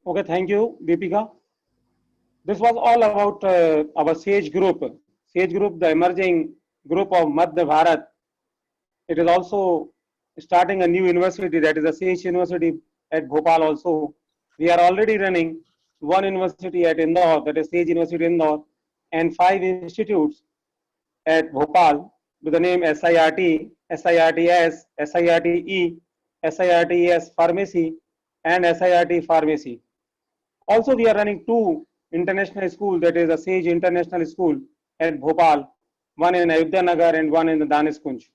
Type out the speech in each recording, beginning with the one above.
Okay, thank you, Deepika. This was all about our SAGE group. SAGE group, the emerging group of Madhya Bharat. It is also starting a new university, that is a SAGE University at Bhopal also. We are already running one university at Indore, that is SAGE University Indore, and 5 institutes at Bhopal with the name SIRT, SIRTS, SIRTE, SIRTES Pharmacy, and SIRT Pharmacy. Also, we are running two international schools, that is a SAGE International School at Bhopal, one in Ayodhya Nagar and one in the Danish Kunj.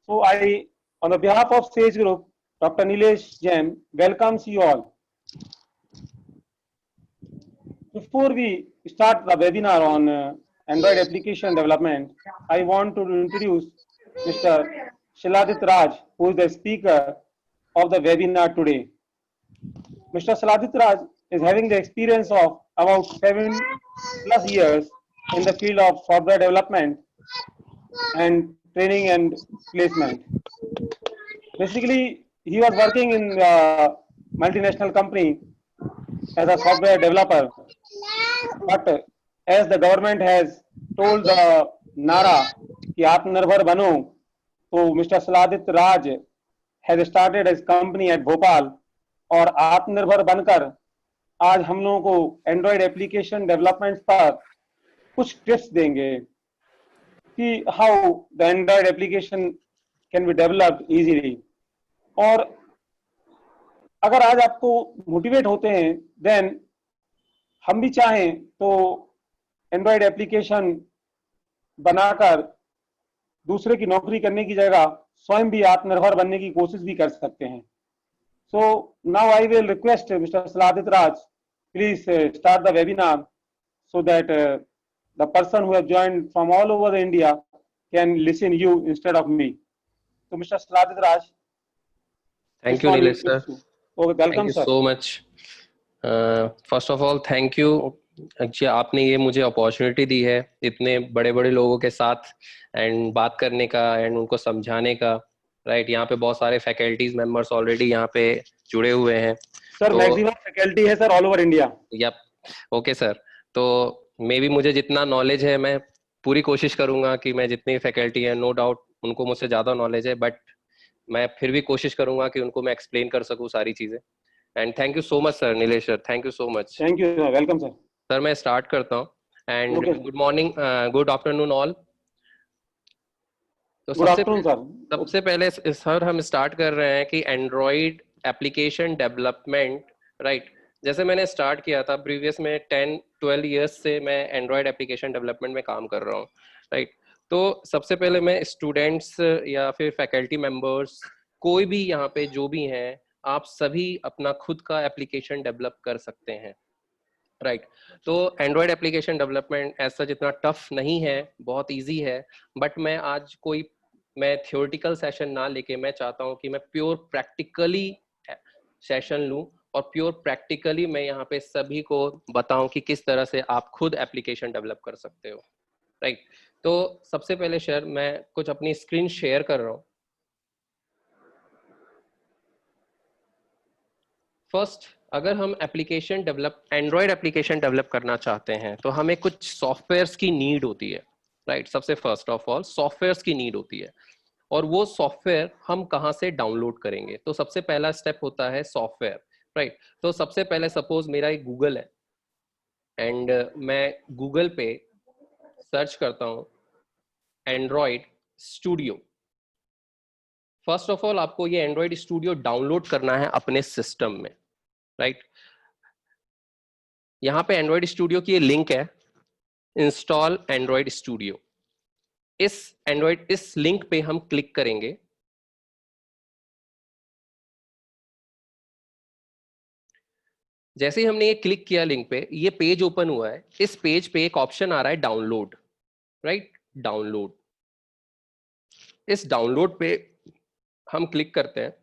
So on the behalf of SAGE Group, Dr. Nilesh Jain welcomes you all. Before we start the webinar on Android application development, I want to introduce Mr. Shiladit Raj, who is the speaker of the webinar today. Mr. Shiladit Raj is having the experience of about 7+ years in the field of software development and training and placement. Basically, he was working in a multinational company as a software developer. But as the government has told the Nara कि आत्मनिर्भर बनो, तो Mr. Shiladit Raj has started his company at Bhopal और आत्मनिर्भर बनकर आज हम लोगों को एंड्रॉइड एप्लीकेशन डेवलपमेंट पर कुछ टिप्स देंगे कि how the Android application can be developed easily. और अगर आज आपको मोटिवेट होते हैं, देन हम भी चाहें तो एंड्रॉइड एप्लीकेशन बनाकर दूसरे की नौकरी करने की जगह स्वयं भी आत्मनिर्भर बनने की कोशिश भी कर सकते हैं। So now I will request Mr. Shiladit Raj, please start the webinar so that the person who have joined from all over the India can listen you instead of me. So Mr. Shiladit Raj. Thank you, Nilesh sir. Okay, welcome thank you sir. so much. First of all, thank you. actually आपने ये मुझे opportunity दी है इतने बड़े बड़े लोगों के साथ एंड बात करने का एंड उनको समझाने का। राइट, यहाँ पे बहुत सारे फैकल्टीज मेंबर्स ऑलरेडी यहाँ पे जुड़े हुए हैं सर। मैक्सिमम फैकल्टी है sir all over India. Yup, okay sir. तो मे भी मुझे जितना नॉलेज है मैं पूरी कोशिश करूंगा कि मैं जितनी फैकल्टी है, नो डाउट उनको मुझसे ज्यादा नॉलेज है, बट मैं फिर भी कोशिश करूंगा कि उनको मैं एक्सप्लेन कर सकूं सारी चीजें। And thank you so much sir, Nilesh sir, thank you so much. Thank you sir, welcome sir. Sir मैं स्टार्ट करता हूँ and good morning, good afternoon all. तो सबसे पहले सर हम स्टार्ट कर रहे हैं कि एंड्रॉइड एप्लीकेशन डेवलपमेंट। राइट, जैसे मैंने स्टार्ट किया था प्रीवियस में 10-12 इयर्स से मैं एंड्रॉइड एप्लीकेशन डेवलपमेंट में काम कर रहा हूँ। राइट, तो सबसे पहले मैं स्टूडेंट्स या फिर फैकल्टी मेंबर्स कोई भी यहाँ पे जो भी हैं, आप सभी अपना खुद का एप्लीकेशन डेवलप कर सकते हैं। राइट, तो एंड्रॉइड एप्लीकेशन डेवलपमेंट ऐसा जितना टफ नहीं है, बहुत इजी है। बट मैं थ्योरेटिकल सेशन ना लेके मैं चाहता हूँ कि मैं प्योर प्रैक्टिकली सेशन लूँ और प्योर प्रैक्टिकली मैं यहाँ पे सभी को बताऊं कि किस तरह से आप खुद एप्लीकेशन डेवलप कर सकते हो। राइट, तो सबसे पहले शेयर मैं कुछ अपनी स्क्रीन शेयर कर रहा हूँ। फर्स्ट, अगर हम एंड्रॉइड एप्लीकेशन डेवलप करना चाहते हैं तो हमें कुछ सॉफ्टवेयर्स की नीड होती है। राइट, सबसे फर्स्ट ऑफ ऑल सॉफ्टवेयर्स की नीड होती है और वो सॉफ्टवेयर हम कहाँ से डाउनलोड करेंगे। तो सबसे पहला स्टेप होता है सॉफ्टवेयर। राइट, तो सबसे पहले सपोज मेरा एक गूगल है एंड मैं गूगल पे सर्च करता हूँ Android studio. First of all आपको ये एंड्रॉइड स्टूडियो डाउनलोड करना है अपने सिस्टम में। राइट, यहाँ पे एंड्रॉइड स्टूडियो की लिंक है, इंस्टॉल एंड्रॉइड स्टूडियो। इस लिंक पे हम क्लिक करेंगे। जैसे ही हमने ये क्लिक किया लिंक पे, ये पेज ओपन हुआ है। इस पेज पे एक ऑप्शन आ रहा है डाउनलोड। Right, download. इस डाउनलोड पे हम क्लिक करते हैं।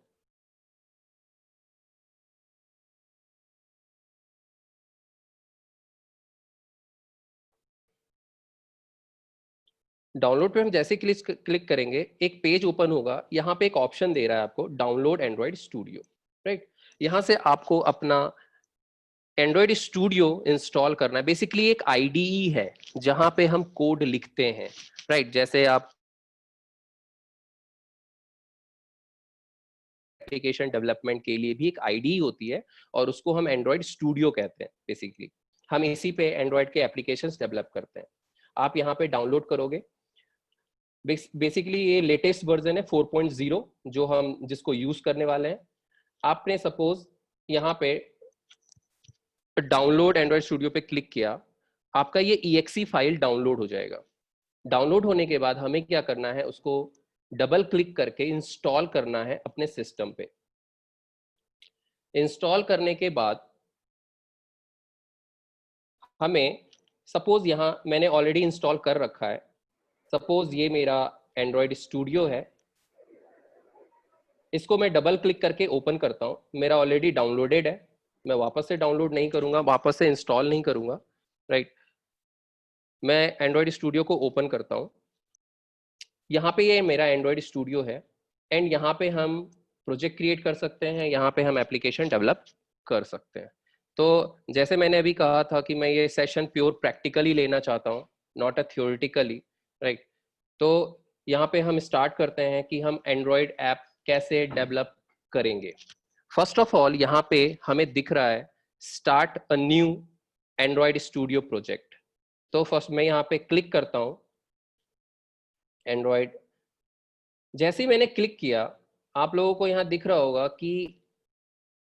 डाउनलोड पे हम जैसे क्लिक करेंगे एक पेज ओपन होगा। यहाँ पे एक ऑप्शन दे रहा है आपको डाउनलोड एंड्रॉइड स्टूडियो। राइट, यहाँ से आपको अपना एंड्रॉयड स्टूडियो इंस्टॉल करना है। बेसिकली एक आईडीई है जहां पे हम कोड लिखते हैं, राइट? जैसे आप एप्लीकेशन डेवलपमेंट के लिए भी एक आईडीई होती है और उसको हम एंड्रॉयड स्टूडियो कहते हैं। बेसिकली हम इसी पे एंड्रॉयड के एप्लीकेशंस डेवलप करते हैं। आप यहाँ पे डाउनलोड करोगे, बेसिकली ये लेटेस्ट वर्जन है 4.0 जो हम जिसको यूज करने वाले हैं। आपने सपोज यहाँ पे डाउनलोड एंड्रॉयड स्टूडियो पे क्लिक किया, आपका ये EXE फाइल डाउनलोड हो जाएगा। डाउनलोड होने के बाद हमें क्या करना है, उसको डबल क्लिक करके इंस्टॉल करना है अपने सिस्टम पे। इंस्टॉल करने के बाद हमें सपोज यहाँ मैंने ऑलरेडी इंस्टॉल कर रखा है, सपोज ये मेरा एंड्रॉयड स्टूडियो है, इसको मैं डबल क्लिक करके ओपन करता हूँ। मेरा ऑलरेडी डाउनलोडेड है, मैं वापस से डाउनलोड नहीं करूंगा, वापस से इंस्टॉल नहीं करूंगा, राइट? मैं एंड्रॉयड स्टूडियो को ओपन करता हूँ। यहाँ पे ये मेरा एंड्रॉयड स्टूडियो है एंड यहाँ पे हम प्रोजेक्ट क्रिएट कर सकते हैं, यहाँ पे हम एप्लीकेशन डेवलप कर सकते हैं। तो जैसे मैंने अभी कहा था कि मैं ये सेशन प्योर प्रैक्टिकली लेना चाहता हूँ, नॉट अ थ्योरेटिकली, राइट? तो यहाँ पे हम स्टार्ट करते हैं कि हम एंड्रॉयड ऐप कैसे डेवलप करेंगे। फर्स्ट ऑफ ऑल यहाँ पे हमें दिख रहा है start a new Android studio project. तो फर्स्ट मैं यहाँ पे क्लिक करता हूँ एंड्रॉयड। जैसे ही मैंने क्लिक किया, आप लोगों को यहाँ दिख रहा होगा कि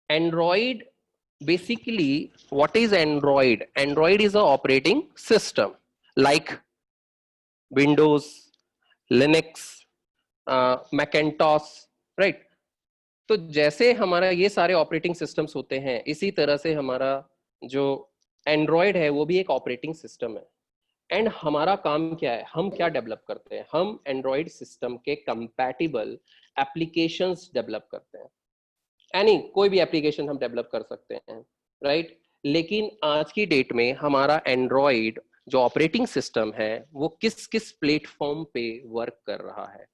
Android, basically what is Android? Android is a operating system like Windows, Linux, Macintosh, right? तो जैसे हमारा ये सारे ऑपरेटिंग सिस्टम्स होते हैं, इसी तरह से हमारा जो एंड्रॉयड है वो भी एक ऑपरेटिंग सिस्टम है। एंड हमारा काम क्या है, हम क्या डेवलप करते हैं? हम एंड्रॉयड सिस्टम के कंपैटिबल एप्लीकेशंस डेवलप करते हैं। यानी कोई भी एप्लीकेशन हम डेवलप कर सकते हैं, राइट? लेकिन आज की डेट में हमारा एंड्रॉयड जो ऑपरेटिंग सिस्टम है वो किस किस प्लेटफॉर्म पे वर्क कर रहा है?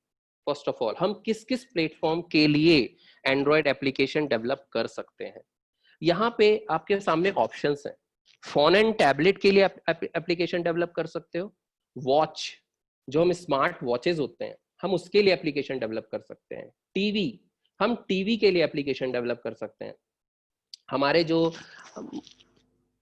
फर्स्ट ऑफ ऑल हम किस किस प्लेटफॉर्म के लिए एंड्रॉयड एप्लीकेशन डेवलप कर सकते हैं? यहाँ पे आपके सामने ऑप्शंस हैं। फोन एंड टैबलेट के लिए एप्लीकेशन डेवलप कर सकते हो। वॉच, जो हम स्मार्ट वॉचेस होते हैं, हम उसके लिए एप्लीकेशन डेवलप कर सकते हैं। टीवी, हम टीवी के लिए एप्लीकेशन डेवलप कर सकते हैं। हमारे जो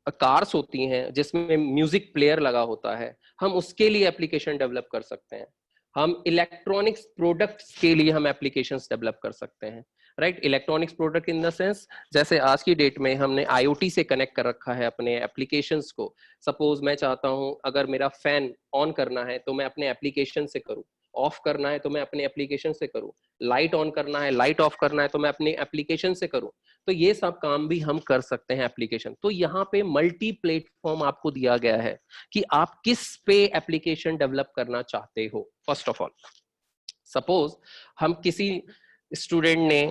कार्स होती हैं जिसमें म्यूजिक प्लेयर लगा होता है, हम उसके लिए एप्लीकेशन डेवलप कर सकते हैं। हम इलेक्ट्रॉनिक्स प्रोडक्ट्स के लिए हम एप्लीकेशंस डेवलप कर सकते हैं, right? Electronics product in the sense, जैसे आज की डेट में हमने IoT से कनेक्ट कर रखा है अपने एप्लीकेशंस को। सपोज मैं चाहता हूं अगर मेरा फैन ऑन करना है तो मैं अपने एप्लीकेशन से करूं, ऑफ करना है तो मैं अपने एप्लीकेशन से करूं, लाइट ऑन करना है, लाइट ऑफ करना है तो मैं अपने एप्लीकेशन से करूं। तो ये सब काम भी हम कर सकते हैं एप्लीकेशन। तो यहाँ पे मल्टी प्लेटफॉर्म आपको दिया गया है कि आप किस पे एप्लीकेशन डेवलप करना चाहते हो। फर्स्ट ऑफ ऑल सपोज हम किसी स्टूडेंट ने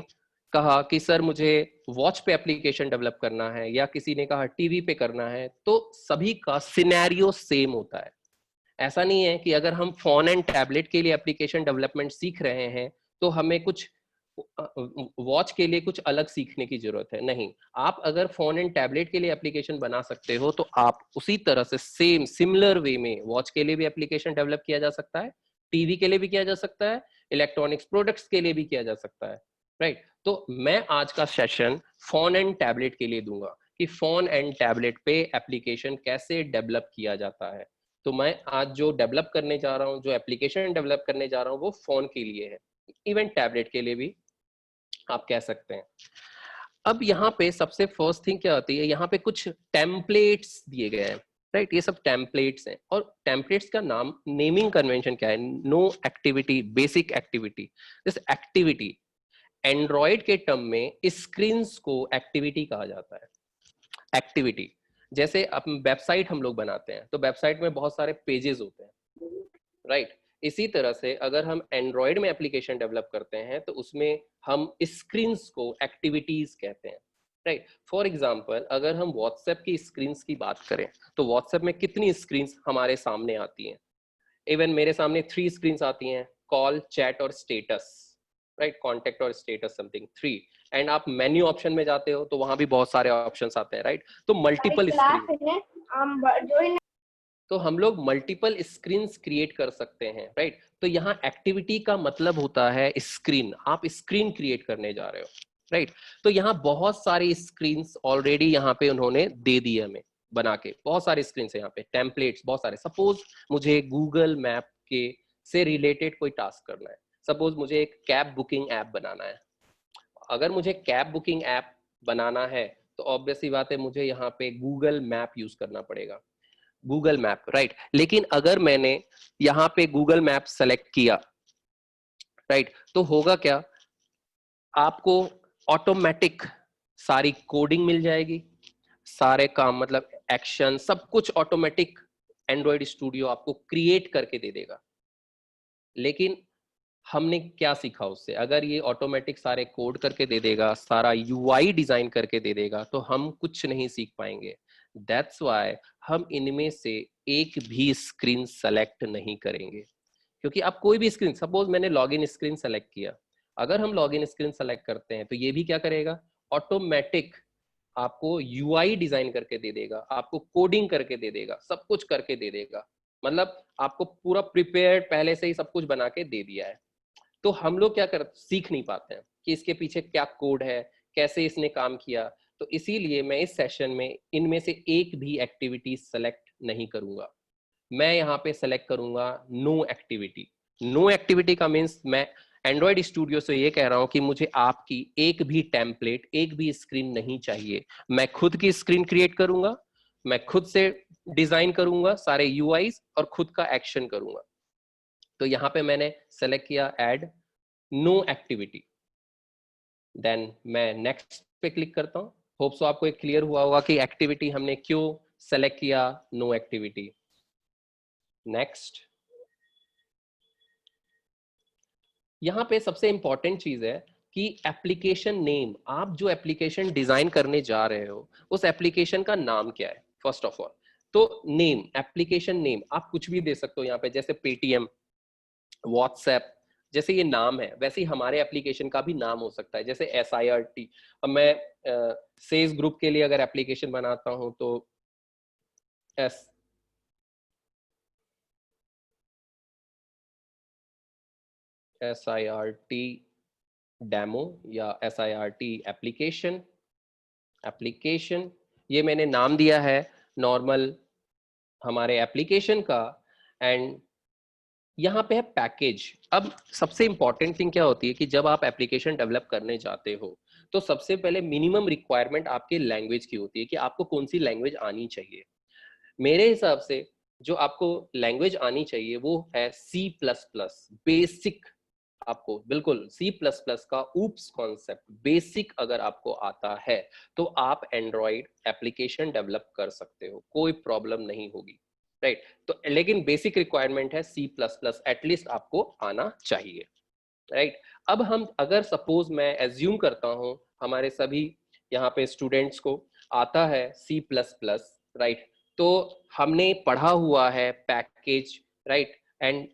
कहा कि सर मुझे वॉच पे एप्लीकेशन डेवलप करना है, या किसी ने कहा टीवी पे करना है, तो सभी का सिनेरियो सेम होता है। ऐसा नहीं है कि अगर हम फोन एंड टैबलेट के लिए एप्लीकेशन डेवलपमेंट सीख रहे हैं तो हमें कुछ वॉच के लिए कुछ अलग सीखने की जरूरत है। नहीं, आप अगर फोन एंड टैबलेट के लिए एप्लीकेशन बना सकते हो तो आप उसी तरह से सेम सिमिलर वे में वॉच के लिए भी एप्लीकेशन डेवलप किया जा सकता है, टीवी के लिए भी किया जा सकता है, इलेक्ट्रॉनिक्स प्रोडक्ट्स के लिए भी किया जा सकता है, राइट? तो मैं आज का सेशन फोन एंड टैबलेट के लिए दूंगा कि फोन एंड टैबलेट पे एप्लीकेशन कैसे डेवलप किया जाता है। तो मैं आज जो डेवलप करने जा रहा हूँ, जो एप्लीकेशन डेवलप करने जा रहा हूँ, वो फोन के लिए है, इवन टैबलेट के लिए भी आप कह सकते हैं। अब यहाँ पे सबसे फर्स्ट थिंग क्या होती है, यहाँ पे कुछ टेम्पलेट्स दिए गए हैं, राइट? ये सब टेम्पलेट्स हैं और टेम्पलेट्स का नाम, नेमिंग कन्वेंशन क्या है? No activity, basic activity. This activity Android के टर्म में स्क्रीन्स को एक्टिविटी कहा जाता है। एक्टिविटी जैसे वेबसाइट हम लोग बनाते हैं तो वेबसाइट में बहुत सारे पेजेस होते हैं, राइट? इसी तरह से अगर हम एंड्रॉयड में एप्लीकेशन डेवलप करते हैं तो उसमें हम स्क्रीन्स को एक्टिविटीज कहते हैं, राइट? फॉर एग्जांपल अगर हम व्हाट्सएप की स्क्रीन्स की बात करें तो व्हाट्सएप में कितनी स्क्रीन्स हमारे सामने आती हैं? इवन मेरे सामने 3 स्क्रीन्स आती हैं, कॉल, चैट और स्टेटस, राइट? कॉन्टेक्ट और स्टेटस समथिंग 3। एंड आप मेन्यू ऑप्शन में जाते हो तो वहां भी बहुत सारे ऑप्शंस आते हैं, राइट? तो मल्टीपल स्क्रीन, तो हम लोग मल्टीपल स्क्रीन्स क्रिएट कर सकते हैं, राइट? तो यहाँ एक्टिविटी का मतलब होता है स्क्रीन, आप स्क्रीन क्रिएट करने जा रहे हो, राइट? तो यहाँ बहुत सारी स्क्रीन्स ऑलरेडी यहाँ पे उन्होंने दे दी हमें बना के, बहुत सारे स्क्रीन है यहाँ पे, टेम्पलेट्स बहुत सारे। सपोज मुझे गूगल मैप के से रिलेटेड कोई टास्क करना है, सपोज मुझे एक कैब बुकिंग ऐप बनाना है। अगर मुझे कैब बुकिंग ऐप बनाना है तो ऑब्वियस सी बात है मुझे यहाँ पे गूगल मैप यूज करना पड़ेगा, गूगल मैप, राइट? लेकिन अगर मैंने यहाँ पे गूगल मैप सेलेक्ट किया, राइट, तो होगा क्या, आपको ऑटोमेटिक सारी कोडिंग मिल जाएगी, सारे काम मतलब एक्शन सब कुछ ऑटोमेटिक एंड्रॉइड स्टूडियो आपको क्रिएट करके दे देगा। लेकिन हमने क्या सीखा उससे? अगर ये ऑटोमेटिक सारे कोड करके दे देगा, सारा यूआई डिजाइन करके दे देगा, तो हम कुछ नहीं सीख पाएंगे। दैट्स व्हाई हम इनमें से एक भी स्क्रीन सेलेक्ट नहीं करेंगे, क्योंकि आप कोई भी स्क्रीन, सपोज मैंने लॉगिन स्क्रीन सेलेक्ट किया, अगर हम लॉगिन स्क्रीन सेलेक्ट करते हैं तो ये भी क्या करेगा, ऑटोमेटिक आपको यूआई डिजाइन करके दे देगा, आपको कोडिंग करके दे देगा, सब कुछ करके दे देगा, मतलब आपको पूरा प्रिपेयर्ड पहले से ही सब कुछ बना के दे दिया है। तो हम लोग क्या कर सीख नहीं पाते हैं कि इसके पीछे क्या कोड है, कैसे इसने काम किया। तो इसीलिए मैं इस सेशन में इनमें से एक भी एक्टिविटी सेलेक्ट नहीं करूंगा। मैं यहाँ पे सेलेक्ट करूंगा नो एक्टिविटी। नो एक्टिविटी का मीन्स मैं एंड्रॉइड स्टूडियो से ये कह रहा हूं कि मुझे आपकी एक भी टेम्पलेट, एक भी स्क्रीन नहीं चाहिए। मैं खुद की स्क्रीन क्रिएट करूंगा, मैं खुद से डिजाइन करूंगा सारे यूआईज और खुद का एक्शन करूंगा। तो यहाँ पे मैंने सेलेक्ट किया ऐड नो एक्टिविटी, देन मैं नेक्स्ट पे क्लिक करता हूँ। होप सो आपको एक क्लियर हुआ होगा कि एक्टिविटी हमने क्यों सेलेक्ट किया नो एक्टिविटी। नेक्स्ट, यहाँ पे सबसे इंपॉर्टेंट चीज है कि एप्लीकेशन नेम, आप जो एप्लीकेशन डिजाइन करने जा रहे हो उस एप्लीकेशन का नाम क्या है। फर्स्ट ऑफ ऑल तो नेम, एप्लीकेशन नेम आप कुछ भी दे सकते हो यहाँ पे, जैसे पेटीएम, व्हाट्सएप, जैसे ये नाम है वैसे ही हमारे एप्लीकेशन का भी नाम हो सकता है, जैसे SIRT। अब मैं सेज ग्रुप के लिए अगर एप्लीकेशन बनाता हूं तो SIRT डेमो या SIRT एप्लीकेशन, ये मैंने नाम दिया है नॉर्मल हमारे एप्लीकेशन का। एंड यहाँ पे है पैकेज। अब सबसे इंपॉर्टेंट थिंग क्या होती है कि जब आप एप्लीकेशन डेवलप करने जाते हो तो सबसे पहले मिनिमम रिक्वायरमेंट आपके लैंग्वेज की होती है कि आपको कौन सी लैंग्वेज आनी चाहिए। मेरे हिसाब से जो आपको लैंग्वेज आनी चाहिए वो है C++, बेसिक। आपको बिल्कुल C++ का ऊप्स कॉन्सेप्ट बेसिक अगर आपको आता है तो आप एंड्रॉइड एप्लीकेशन डेवलप कर सकते हो, कोई प्रॉब्लम नहीं होगी, राइट? तो लेकिन बेसिक रिक्वायरमेंट है C++, एटलीस्ट आपको आना चाहिए, राइट? अब हम अगर सपोज मैं एज्यूम करता हूं हमारे सभी यहाँ पे स्टूडेंट्स को आता है C++, राइट? तो हमने पढ़ा हुआ है package, right? And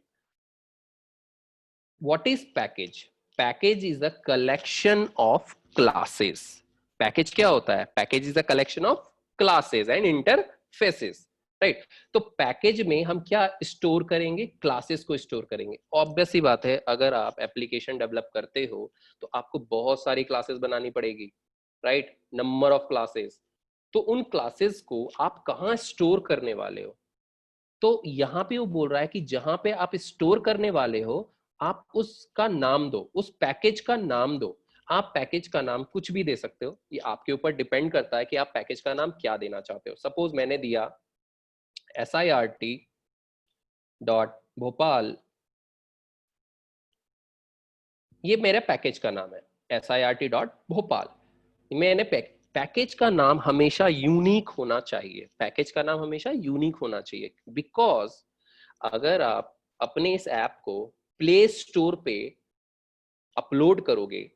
what is package? Package is a collection of classes. Package क्या होता है? Package is a collection of classes and interfaces, right? तो पैकेज में हम क्या स्टोर करेंगे? क्लासेस को स्टोर करेंगे। ऑब्वियस सी बात है, अगर आप एप्लीकेशन डेवलप करते हो तो आपको बहुत सारी क्लासेस बनानी पड़ेगी, राइट? Number of classes. तो उन क्लासेस को आप कहाँ स्टोर करने वाले हो? तो यहाँ पे वो बोल रहा है कि जहां पे आप स्टोर करने वाले हो आप उसका नाम दो, उस पैकेज का नाम दो। आप पैकेज का नाम कुछ भी दे सकते हो, ये आपके ऊपर डिपेंड करता है कि आप पैकेज का नाम क्या देना चाहते हो। सपोज मैंने दिया SIRT.Bhopal, ये मेरे पैकेज का नाम है SIRT.Bhopal। मैंने पैकेज का नाम हमेशा यूनिक होना चाहिए, पैकेज का नाम हमेशा यूनिक होना चाहिए, बिकॉज अगर आप अपने इस ऐप को प्ले स्टोर पे अपलोड करोगे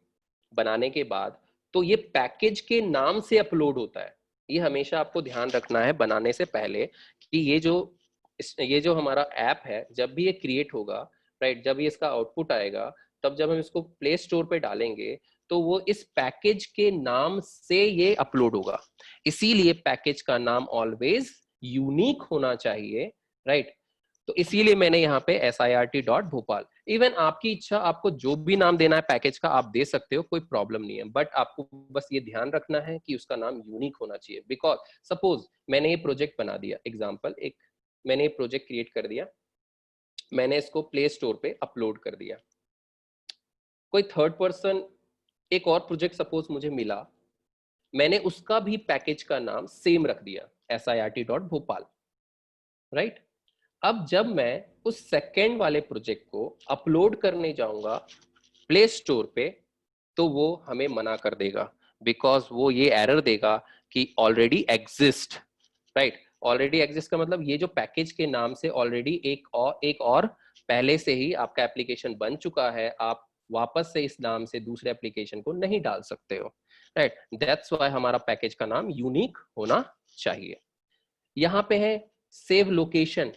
बनाने के बाद तो ये पैकेज के नाम से अपलोड होता है। ये हमेशा आपको ध्यान रखना है बनाने से पहले कि ये जो हमारा ऐप है जब भी ये क्रिएट होगा, राइट, जब ये इसका आउटपुट आएगा तब जब हम इसको प्ले स्टोर पे डालेंगे तो वो इस पैकेज के नाम से ये अपलोड होगा। इसीलिए पैकेज का नाम ऑलवेज यूनिक होना चाहिए, राइट। तो इसीलिए मैंने यहाँ पे sirt.bhopal, इवन आपकी इच्छा, आपको जो भी नाम देना है पैकेज का आप दे सकते हो, कोई प्रॉब्लम नहीं है, बट आपको बस ये ध्यान रखना है कि उसका नाम यूनिक होना चाहिए। बिकॉज सपोज मैंने ये प्रोजेक्ट बना दिया, एग्जाम्पल एक, मैंने ये प्रोजेक्ट क्रिएट कर दिया, मैंने इसको प्ले स्टोर पे अपलोड कर दिया, कोई थर्ड पर्सन एक और प्रोजेक्ट सपोज मुझे मिला, मैंने उसका भी पैकेज का नाम सेम रख दिया sirt.bhopal, राइट। अब जब मैं उस सेकेंड वाले प्रोजेक्ट को अपलोड करने जाऊंगा प्ले स्टोर पे, तो वो हमें मना कर देगा, बिकॉज वो ये एरर देगा कि already exist, right. Already exist का मतलब ये जो पैकेज के नाम से ऑलरेडी एक और पहले से ही आपका एप्लीकेशन बन चुका है, आप वापस से इस नाम से दूसरे एप्लीकेशन को नहीं डाल सकते हो, राइट। दैट्स व्हाई हमारा पैकेज का नाम यूनिक होना चाहिए। यहाँ पे है सेव लोकेशन,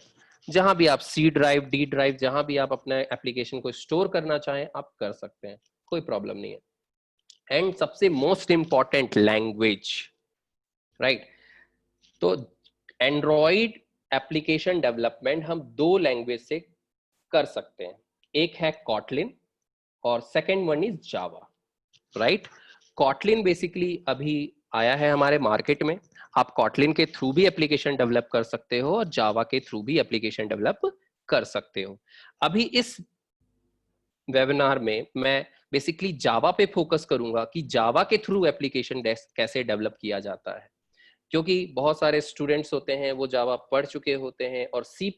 जहां भी आप सी ड्राइव, डी ड्राइव, जहां भी आप अपने एप्लीकेशन को स्टोर करना चाहें आप कर सकते हैं, कोई प्रॉब्लम नहीं है। एंड सबसे मोस्ट इंपॉर्टेंट लैंग्वेज, राइट। तो एंड्रॉइड एप्लीकेशन डेवलपमेंट हम दो लैंग्वेज से कर सकते हैं, एक है कॉटलिन और second one is Java, right. Kotlin basically अभी आया है हमारे मार्केट में, आप कॉटलिन के थ्रू भी एप्लीकेशन डेवलप कर सकते हो और जावा के थ्रू भी एप्लीकेशन डेवलप कर सकते हो। अभी इस वेबिनार में मैं बेसिकली जावा पे फोकस करूंगा कि जावा के थ्रू एप्लीकेशन कैसे डेवलप किया जाता है, क्योंकि बहुत सारे स्टूडेंट्स होते हैं वो जावा पढ़ चुके होते हैं और C++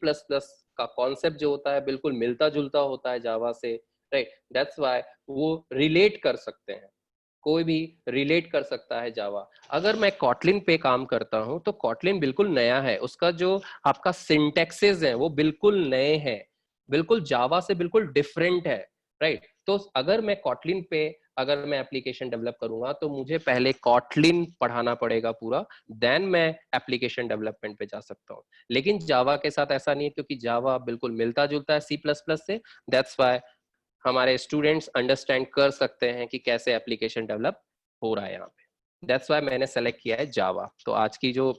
का कॉन्सेप्ट जो होता है बिल्कुल मिलता जुलता होता है जावा से, राइट। दैट्स व्हाई वो रिलेट कर सकते हैं, कोई भी रिलेट कर सकता है जावा। अगर मैं कॉटलिन पे काम करता हूं तो कॉटलिन बिल्कुल नया है, उसका जो आपका सिंटैक्सेस है वो बिल्कुल नए हैं, बिल्कुल जावा से बिल्कुल डिफरेंट है, राइट। तो अगर मैं कॉटलिन पे अगर मैं एप्लीकेशन डेवलप करूंगा तो मुझे पहले कॉटलिन पढ़ाना पड़ेगा पूरा, देन मैं एप्लीकेशन डेवलपमेंट पे जा सकता हूँ। लेकिन जावा के साथ ऐसा नहीं है, क्योंकि जावा बिल्कुल मिलता जुलता है C++ से, दैट्स व्हाई हमारे स्टूडेंट्स अंडरस्टैंड कर सकते हैं कि कैसे एप्लीकेशन डेवलप हो रहा है यहाँ पे। दैट्स व्हाई मैंने सेलेक्ट किया है जावा। तो आज की जो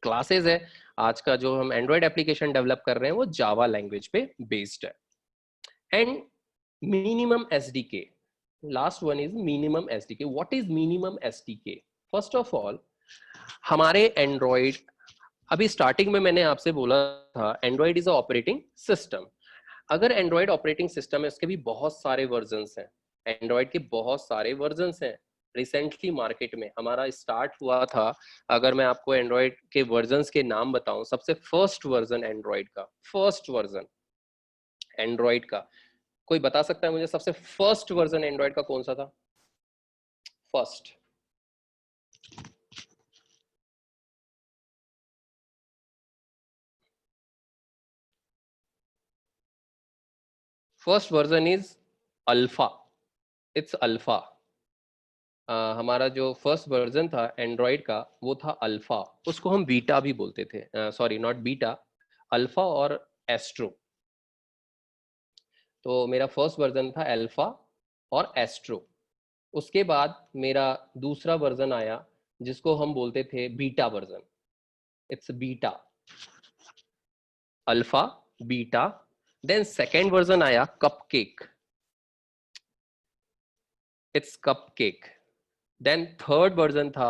क्लासेस है, आज का जो हम एंड्रॉइड एप्लीकेशन डेवलप कर रहे हैं वो जावा लैंग्वेज पे बेस्ड है। And minimum SDK, last one is minimum SDK. What is minimum SDK? First of all हमारे एंड्रॉइड, अभी स्टार्टिंग में मैंने आपसे बोला था Android is a operating system. अगर एंड्रॉइड ऑपरेटिंग सिस्टम है उसके भी बहुत सारे वर्जन्स हैं, एंड्रॉइड के बहुत सारे वर्जन्स हैं। रिसेंटली मार्केट में हमारा स्टार्ट हुआ था, अगर मैं आपको एंड्रॉइड के वर्जन्स के नाम बताऊं, सबसे फर्स्ट वर्जन एंड्रॉइड का, फर्स्ट वर्जन एंड्रॉइड का, कोई बता सकता है मुझे सबसे फर्स्ट वर्जन एंड्रॉइड का कौन सा था? First first version is alpha, it's alpha. हमारा जो फर्स्ट वर्जन था एंड्रॉइड का वो था अल्फा, उसको हम बीटा भी बोलते थे, सॉरी नॉट बीटा, अल्फा और एस्ट्रो। तो मेरा फर्स्ट वर्जन था अल्फा और एस्ट्रो। उसके बाद मेरा दूसरा वर्जन आया जिसको हम बोलते थे beta version, it's beta, alpha, beta. Then second version आया cupcake, it's cupcake. Then third version था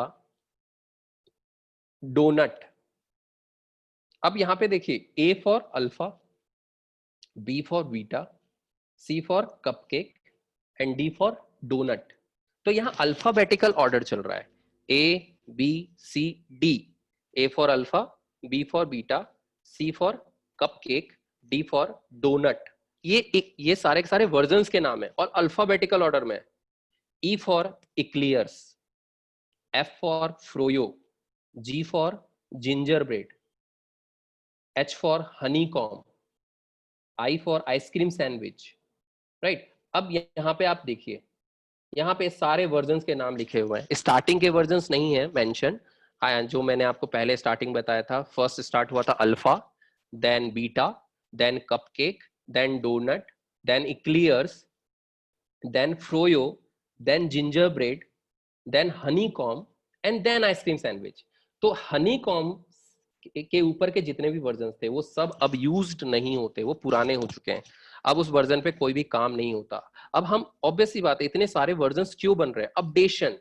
डोनट। अब यहां पे देखिए, A for alpha, B for beta, C for cupcake and D for donut. तो यहाँ अल्फाबेटिकल ऑर्डर चल रहा है, A B C D, A for alpha, B for beta, C for cupcake, D for donut. ये सारे के सारे versions के नाम है और अल्फाबेटिकल ऑर्डर में। E for eclairs, F for froyo, G for gingerbread, H for honeycomb, I for ice cream sandwich, right. अब यहाँ पे आप देखिए, यहाँ पे सारे वर्जन्स के नाम लिखे हुए हैं, स्टार्टिंग के वर्जन्स नहीं है मेंशन। जो मैंने आपको पहले स्टार्टिंग बताया था, फर्स्ट स्टार्ट हुआ था alpha, then beta, then cupcake, then donut, then eclairs, then froyo, then gingerbread, then honeycomb and then ice cream sandwich. तो हनी कॉम के ऊपर के जितने भी वर्जन थे वो सब अब यूज्ड नहीं होते, वो पुराने हो चुके हैं, अब उस वर्जन पे कोई भी काम नहीं होता। अब हम ऑब्वियस सी बात है, इतने सारे वर्जन्स क्यों बन रहे हैं? अपडेशन,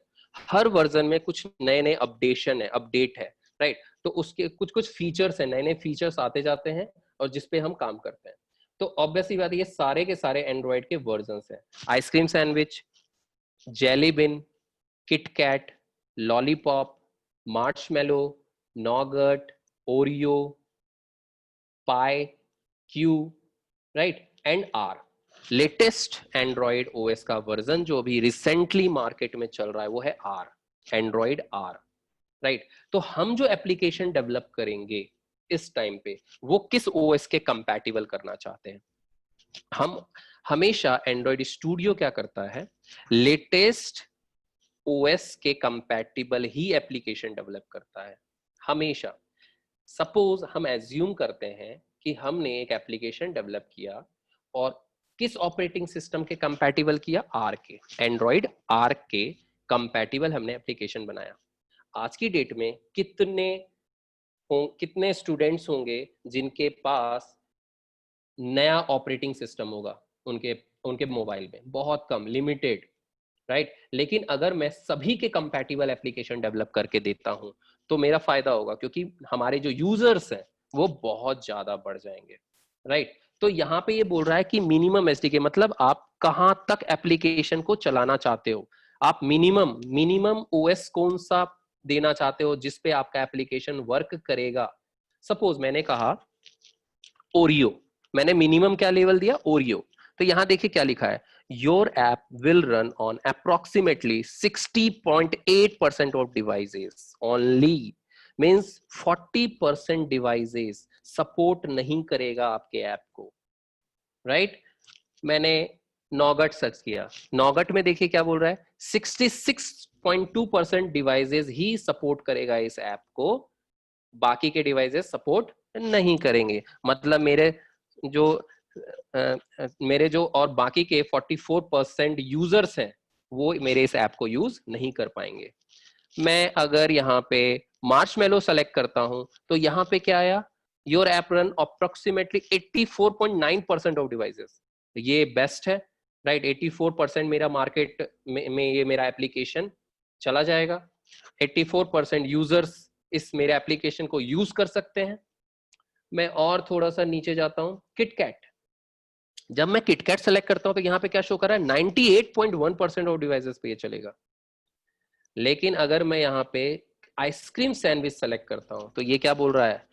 हर वर्जन में कुछ नए नए अपडेशन है, अपडेट है, राइट? तो उसके कुछ कुछ फीचर्स है, नए नए फीचर्स आते जाते हैं और जिसपे हम काम करते हैं। तो ऑब्वियस सी बात है, ये सारे के सारे एंड्रॉइड के वर्जन्स हैं। Ice cream sandwich, jelly bean, KitKat, lollipop, marshmallow, nougat, Oreo, pie, Q, right, and R. Latest Android OS का वर्जन जो अभी रिसेंटली मार्केट में चल रहा है वो है आर, एंड्रॉइड आर, राइट? तो हम जो एप्लीकेशन डेवलप करेंगे इस टाइम पे वो किस ओएस के कंपैटिबल करना चाहते हैं? हम हमेशा एंड्रॉइड स्टूडियो क्या करता है, लेटेस्ट ओएस के कंपैटिबल ही एप्लीकेशन डेवलप करता है हमेशा। सपोज हम एज्यूम करते हैं कि हमने एक एप्लीकेशन डेवलप किया और किस ऑपरेटिंग सिस्टम के कंपैटिबल किया? आर के, एंड्रॉइड आर के कंपैटिबल हमने एप्लीकेशन बनाया। आज की डेट में कितने स्टूडेंट्स होंगे जिनके पास नया ऑपरेटिंग सिस्टम होगा उनके उनके मोबाइल में? बहुत कम, लिमिटेड, राइट? लेकिन अगर मैं सभी के कंपैटिबल एप्लीकेशन डेवलप करके देता हूं तो मेरा फायदा होगा, क्योंकि हमारे जो यूजर्स हैं वो बहुत ज्यादा बढ़ जाएंगे, राइट? तो यहाँ पे ये बोल रहा है कि मिनिमम एसडीके मतलब आप कहां तक एप्लीकेशन को चलाना चाहते हो, आप मिनिमम मिनिमम ओएस कौन सा देना चाहते हो जिसपे आपका एप्लीकेशन वर्क करेगा। सपोज मैंने कहा ओरियो, मैंने मिनिमम क्या लेवल दिया? ओरियो। तो यहां देखिए क्या लिखा है, your app will run on approximately 60.8% of devices only, means 40% devices support नहीं करेगा आपके ऐप को, राइट? मैंने नॉगट सर्च किया, नॉगट में देखिए क्या बोल रहा है, 66.2% डिवाइसेस ही सपोर्ट करेगा इस ऐप को, बाकी के डिवाइसेस सपोर्ट नहीं करेंगे। मतलब मेरे जो और बाकी के 44% यूजर्स हैं वो मेरे इस ऐप को यूज नहीं कर पाएंगे। मैं अगर यहाँ पे मार्शमेलो सेलेक्ट करता हूं तो यहाँ पे क्या आया, your app run approximately 84.9% of devices, ये बेस्ट है, राइट? 84% मेरा मार्केट में ये मेरा एप्लीकेशन चला जाएगा, 84% यूजर्स इस मेरे एप्लीकेशन को यूज कर सकते हैं। मैं और थोड़ा सा नीचे जाता हूं, किटकैट, जब मैं किटकैट सेलेक्ट करता हूं तो यहाँ पे क्या शो कर रहा है, 98.1% ऑफ डिवाइसेस पे ये चलेगा। लेकिन अगर मैं यहाँ पे आइसक्रीम सैंडविच सेलेक्ट करता हूं तो ये क्या बोल रहा है,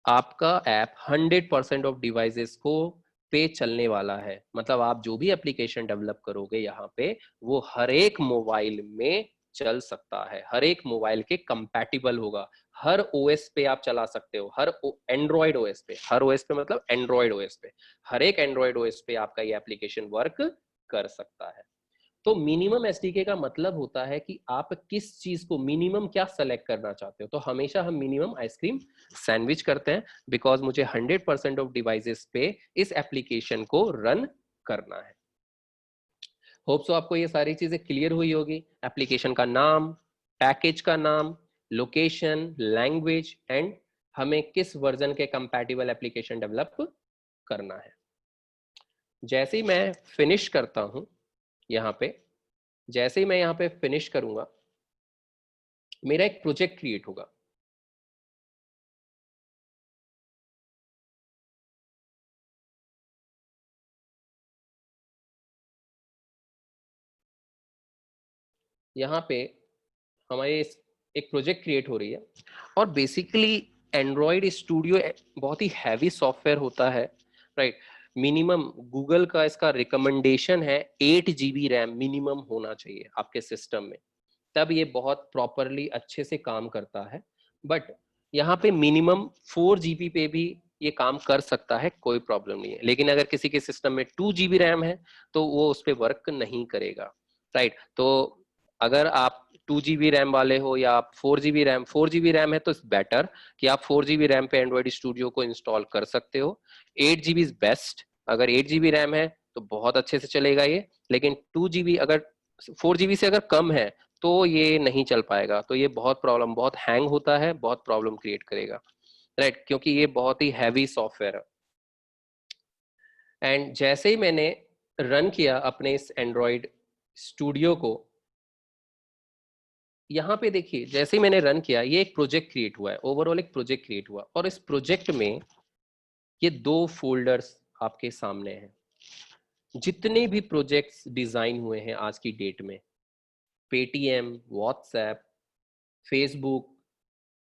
आपका ऐप 100% ऑफ डिवाइसेस को पे चलने वाला है। मतलब आप जो भी एप्लीकेशन डेवलप करोगे यहाँ पे वो हर एक मोबाइल में चल सकता है, हर एक मोबाइल के कंपैटिबल होगा, हर ओएस पे आप चला सकते हो, हर एंड्रॉइड ओएस पे, हर ओएस पे मतलब एंड्रॉइड ओएस पे, हर एक एंड्रॉइड ओएस पे आपका ये एप्लीकेशन वर्क कर सकता है। तो मिनिमम एसडीके का मतलब होता है कि आप किस चीज को मिनिमम क्या सेलेक्ट करना चाहते हो। तो हमेशा हम मिनिमम आइसक्रीम सैंडविच करते हैं बिकॉज मुझे 100% ऑफ डिवाइसेस पे इस एप्लीकेशन को रन करना है। होप सो आपको ये सारी चीजें क्लियर हुई होगी, एप्लीकेशन का नाम, पैकेज का नाम, लोकेशन, लैंग्वेज एंड हमें किस वर्जन के कंपैटिबल एप्लीकेशन डेवलप करना है। जैसे ही मैं फिनिश करता हूं यहाँ पे, जैसे ही मैं यहाँ पे फिनिश करूंगा मेरा एक प्रोजेक्ट क्रिएट होगा। यहाँ पे हमारे एक प्रोजेक्ट क्रिएट हो रही है और बेसिकली एंड्रॉयड स्टूडियो बहुत ही हैवी सॉफ्टवेयर होता है, राइट? मिनिमम गूगल का इसका रिकमेंडेशन है 8 GB रैम मिनिमम होना चाहिए आपके सिस्टम में, तब ये बहुत प्रॉपरली अच्छे से काम करता है। बट यहाँ पे मिनिमम 4 GB पे भी ये काम कर सकता है, कोई प्रॉब्लम नहीं है। लेकिन अगर किसी के सिस्टम में 2 GB रैम है तो वो उस पर वर्क नहीं करेगा, राइट? तो अगर आप 2 GB रैम वाले हो या आप 4 GB रैम है तो इट्स बेटर कि आप 4 GB रैम पे एंड्रॉइड स्टूडियो को इंस्टॉल कर सकते हो। 8 GB इज बेस्ट, अगर 8 GB रैम है तो बहुत अच्छे से चलेगा ये। लेकिन 2 GB अगर 4 GB से अगर कम है तो ये नहीं चल पाएगा, तो ये बहुत हैंग होता है, बहुत प्रॉब्लम क्रिएट करेगा, राइट, क्योंकि ये बहुत ही हैवी सॉफ्टवेयर है। एंड जैसे ही मैंने रन किया अपने इस एंड्रॉइड स्टूडियो को, यहाँ पे देखिए जैसे ही मैंने रन किया ये एक प्रोजेक्ट क्रिएट हुआ है, ओवरऑल एक प्रोजेक्ट क्रिएट हुआ, और इस प्रोजेक्ट में ये 2 फोल्डर्स आपके सामने हैं। जितने भी प्रोजेक्ट्स डिजाइन हुए हैं आज की डेट में, पेटीएम, व्हाट्सएप, फेसबुक,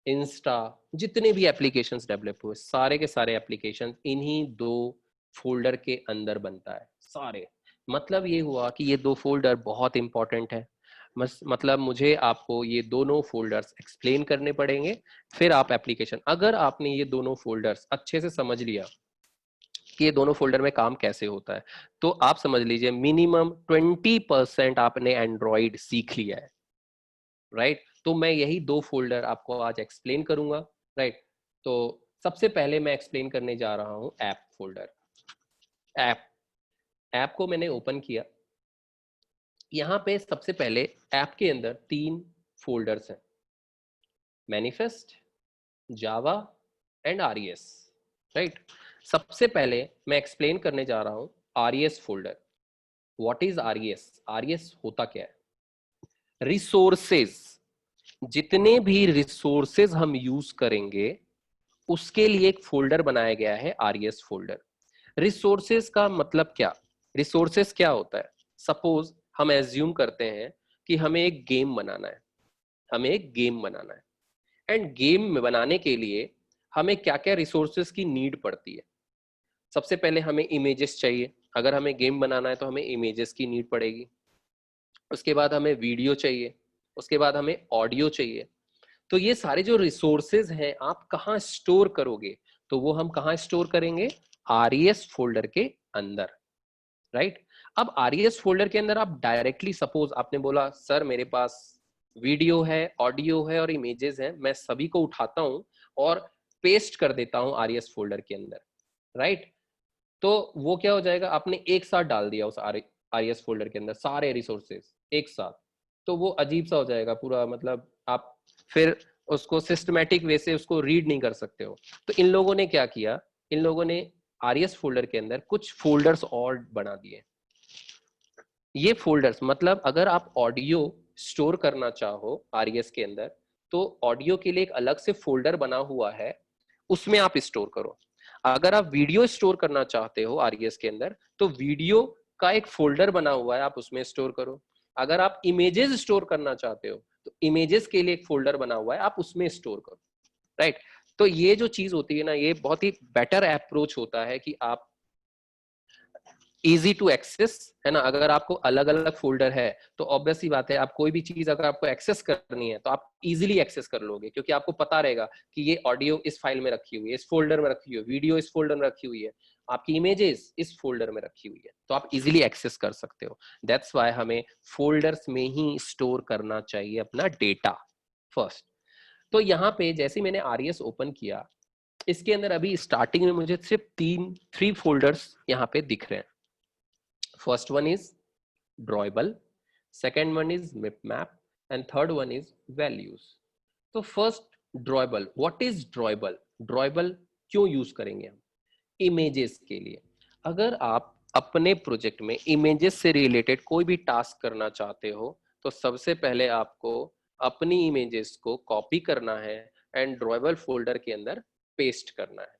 इंस्टा, जितने भी एप्लीकेशंस डेवलप हुए, सारे के सारे एप्लीकेशंस इन्हीं 2 फोल्डर के अंदर बनता है सारे। मतलब ये हुआ कि ये 2 फोल्डर बहुत इंपॉर्टेंट है। मतलब मुझे आपको ये दोनों फोल्डर्स एक्सप्लेन करने पड़ेंगे, फिर आप एप्लीकेशन, अगर आपने ये दोनों फोल्डर्स अच्छे से समझ लिया कि ये दोनों फोल्डर में काम कैसे होता है, तो आप समझ लीजिए मिनिमम 20% आपने एंड्रॉइड सीख लिया है, राइट। तो मैं यही 2 फोल्डर आपको आज एक्सप्लेन करूंगा, राइट। तो सबसे पहले मैं एक्सप्लेन करने जा रहा हूं ऐप फोल्डर। ऐप ऐप को मैंने ओपन किया, यहाँ पे सबसे पहले ऐप के अंदर 3 फोल्डर्स हैं, manifest, Java and RES, right. सबसे पहले मैं एक्सप्लेन करने जा रहा हूं RES folder. What is RES? RES होता क्या है? रिसोर्सेज, जितने भी रिसोर्सेज हम यूज करेंगे उसके लिए एक फोल्डर बनाया गया है आरईएस फोल्डर। रिसोर्सेज का मतलब क्या? रिसोर्सेज क्या होता है? सपोज हम एज्यूम करते हैं कि हमें एक गेम बनाना है, हमें एक गेम बनाना है, एंड गेम बनाने के लिए हमें क्या क्या रिसोर्सेज की नीड पड़ती है। सबसे पहले हमें इमेजेस चाहिए, अगर हमें गेम बनाना है तो हमें इमेजेस की नीड पड़ेगी। उसके बाद हमें वीडियो चाहिए, उसके बाद हमें ऑडियो चाहिए। तो ये सारे जो रिसोर्सेज हैं आप कहाँ स्टोर करोगे? तो वो हम कहाँ स्टोर करेंगे? आरईएस फोल्डर के अंदर, राइट। अब आरईएस फोल्डर के अंदर आप डायरेक्टली, सपोज आपने बोला सर मेरे पास वीडियो है, ऑडियो है और इमेजेस हैं, मैं सभी को उठाता हूं और पेस्ट कर देता हूं आरईएस फोल्डर के अंदर, राइट। तो वो क्या हो जाएगा? आपने एक साथ डाल दिया उस आरईएस फोल्डर के अंदर सारे रिसोर्सेज एक साथ, तो वो अजीब सा हो जाएगा पूरा, मतलब आप फिर उसको सिस्टमैटिक वे से उसको रीड नहीं कर सकते हो। तो इन लोगों ने क्या किया, इन लोगों ने आरईएस फोल्डर के अंदर कुछ फोल्डर्स और बना दिए। ये फोल्डर्स मतलब अगर आप ऑडियो स्टोर करना चाहो आरईएस के अंदर, तो ऑडियो के लिए एक अलग से फोल्डर बना हुआ है, उसमें आप स्टोर करो। अगर आप वीडियो स्टोर करना चाहते हो आरईएस के अंदर, तो वीडियो का एक फोल्डर बना हुआ है, आप उसमें स्टोर करो। अगर आप इमेजेस स्टोर करना चाहते हो तो इमेजेस के लिए एक फोल्डर बना हुआ है, आप उसमें स्टोर करो, राइट। तो ये जो चीज होती है ना, ये बहुत ही बेटर अप्रोच होता है कि आप इजी टू एक्सेस, है ना। अगर आपको अलग अलग फोल्डर है तो ऑब्वियस सी बात है, आप कोई भी चीज अगर आपको एक्सेस करनी है तो आप इजीली एक्सेस कर लोगे, क्योंकि आपको पता रहेगा कि ये ऑडियो इस फाइल में रखी हुई है, इस फोल्डर में रखी हुई है, वीडियो इस फोल्डर में रखी हुई है, आपकी इमेजेस इस फोल्डर में रखी हुई है, तो आप इजीली एक्सेस कर सकते हो। दैट्स वाई हमें फोल्डर्स में ही स्टोर करना चाहिए अपना डेटा फर्स्ट। तो यहाँ पे जैसे मैंने आरईएस ओपन किया, इसके अंदर अभी स्टार्टिंग में मुझे सिर्फ 3 फोल्डर्स यहाँ पे दिख रहे हैं। First one is drawable, second one is map, and third one is values. तो first drawable, what is drawable? drawable क्यों यूज करेंगे हम? इमेजेस के लिए। अगर आप अपने प्रोजेक्ट में इमेजेस से रिलेटेड कोई भी टास्क करना चाहते हो, तो सबसे पहले आपको अपनी इमेजेस को कॉपी करना है एंड ड्रॉएबल फोल्डर के अंदर पेस्ट करना है,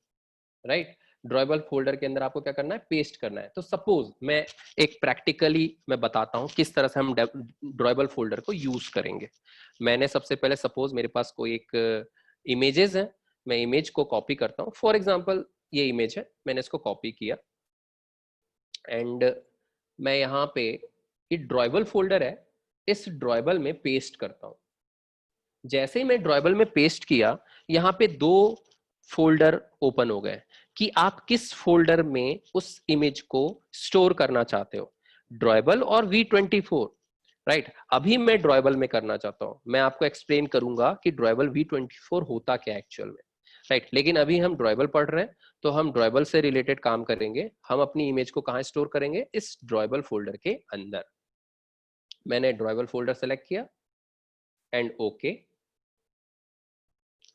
राइट। ड्रॉएबल फोल्डर के अंदर आपको क्या करना है? पेस्ट करना है। तो सपोज मैं एक प्रैक्टिकली मैं बताता हूँ किस तरह से हम ड्रॉएबल फोल्डर को यूज करेंगे। मैंने सबसे पहले, सपोज मेरे पास कोई एक इमेजेस है, मैं इमेज को कॉपी करता हूँ। फॉर एग्जाम्पल ये इमेज है, मैंने इसको कॉपी किया एंड मैं यहाँ पे ये ड्रॉएबल फोल्डर है, इस ड्रॉएबल में पेस्ट करता हूँ। जैसे ही मैं ड्रॉएबल में पेस्ट किया, यहाँ पे 2 फोल्डर ओपन हो गए कि आप किस फोल्डर में उस इमेज को स्टोर करना चाहते हो, ड्रॉएबल और V24, राइट। अभी मैं ड्रॉएबल में करना चाहता हूं, मैं आपको एक्सप्लेन करूंगा कि ड्रॉएबल V24 होता क्या एक्चुअल में, राइट। लेकिन अभी हम ड्रॉएबल पढ़ रहे हैं, तो हम ड्रॉएबल से रिलेटेड काम करेंगे। हम अपनी इमेज को कहां स्टोर करेंगे? इस ड्रॉएबल फोल्डर के अंदर। मैंने ड्रॉयबल फोल्डर सेलेक्ट किया एंड ओके।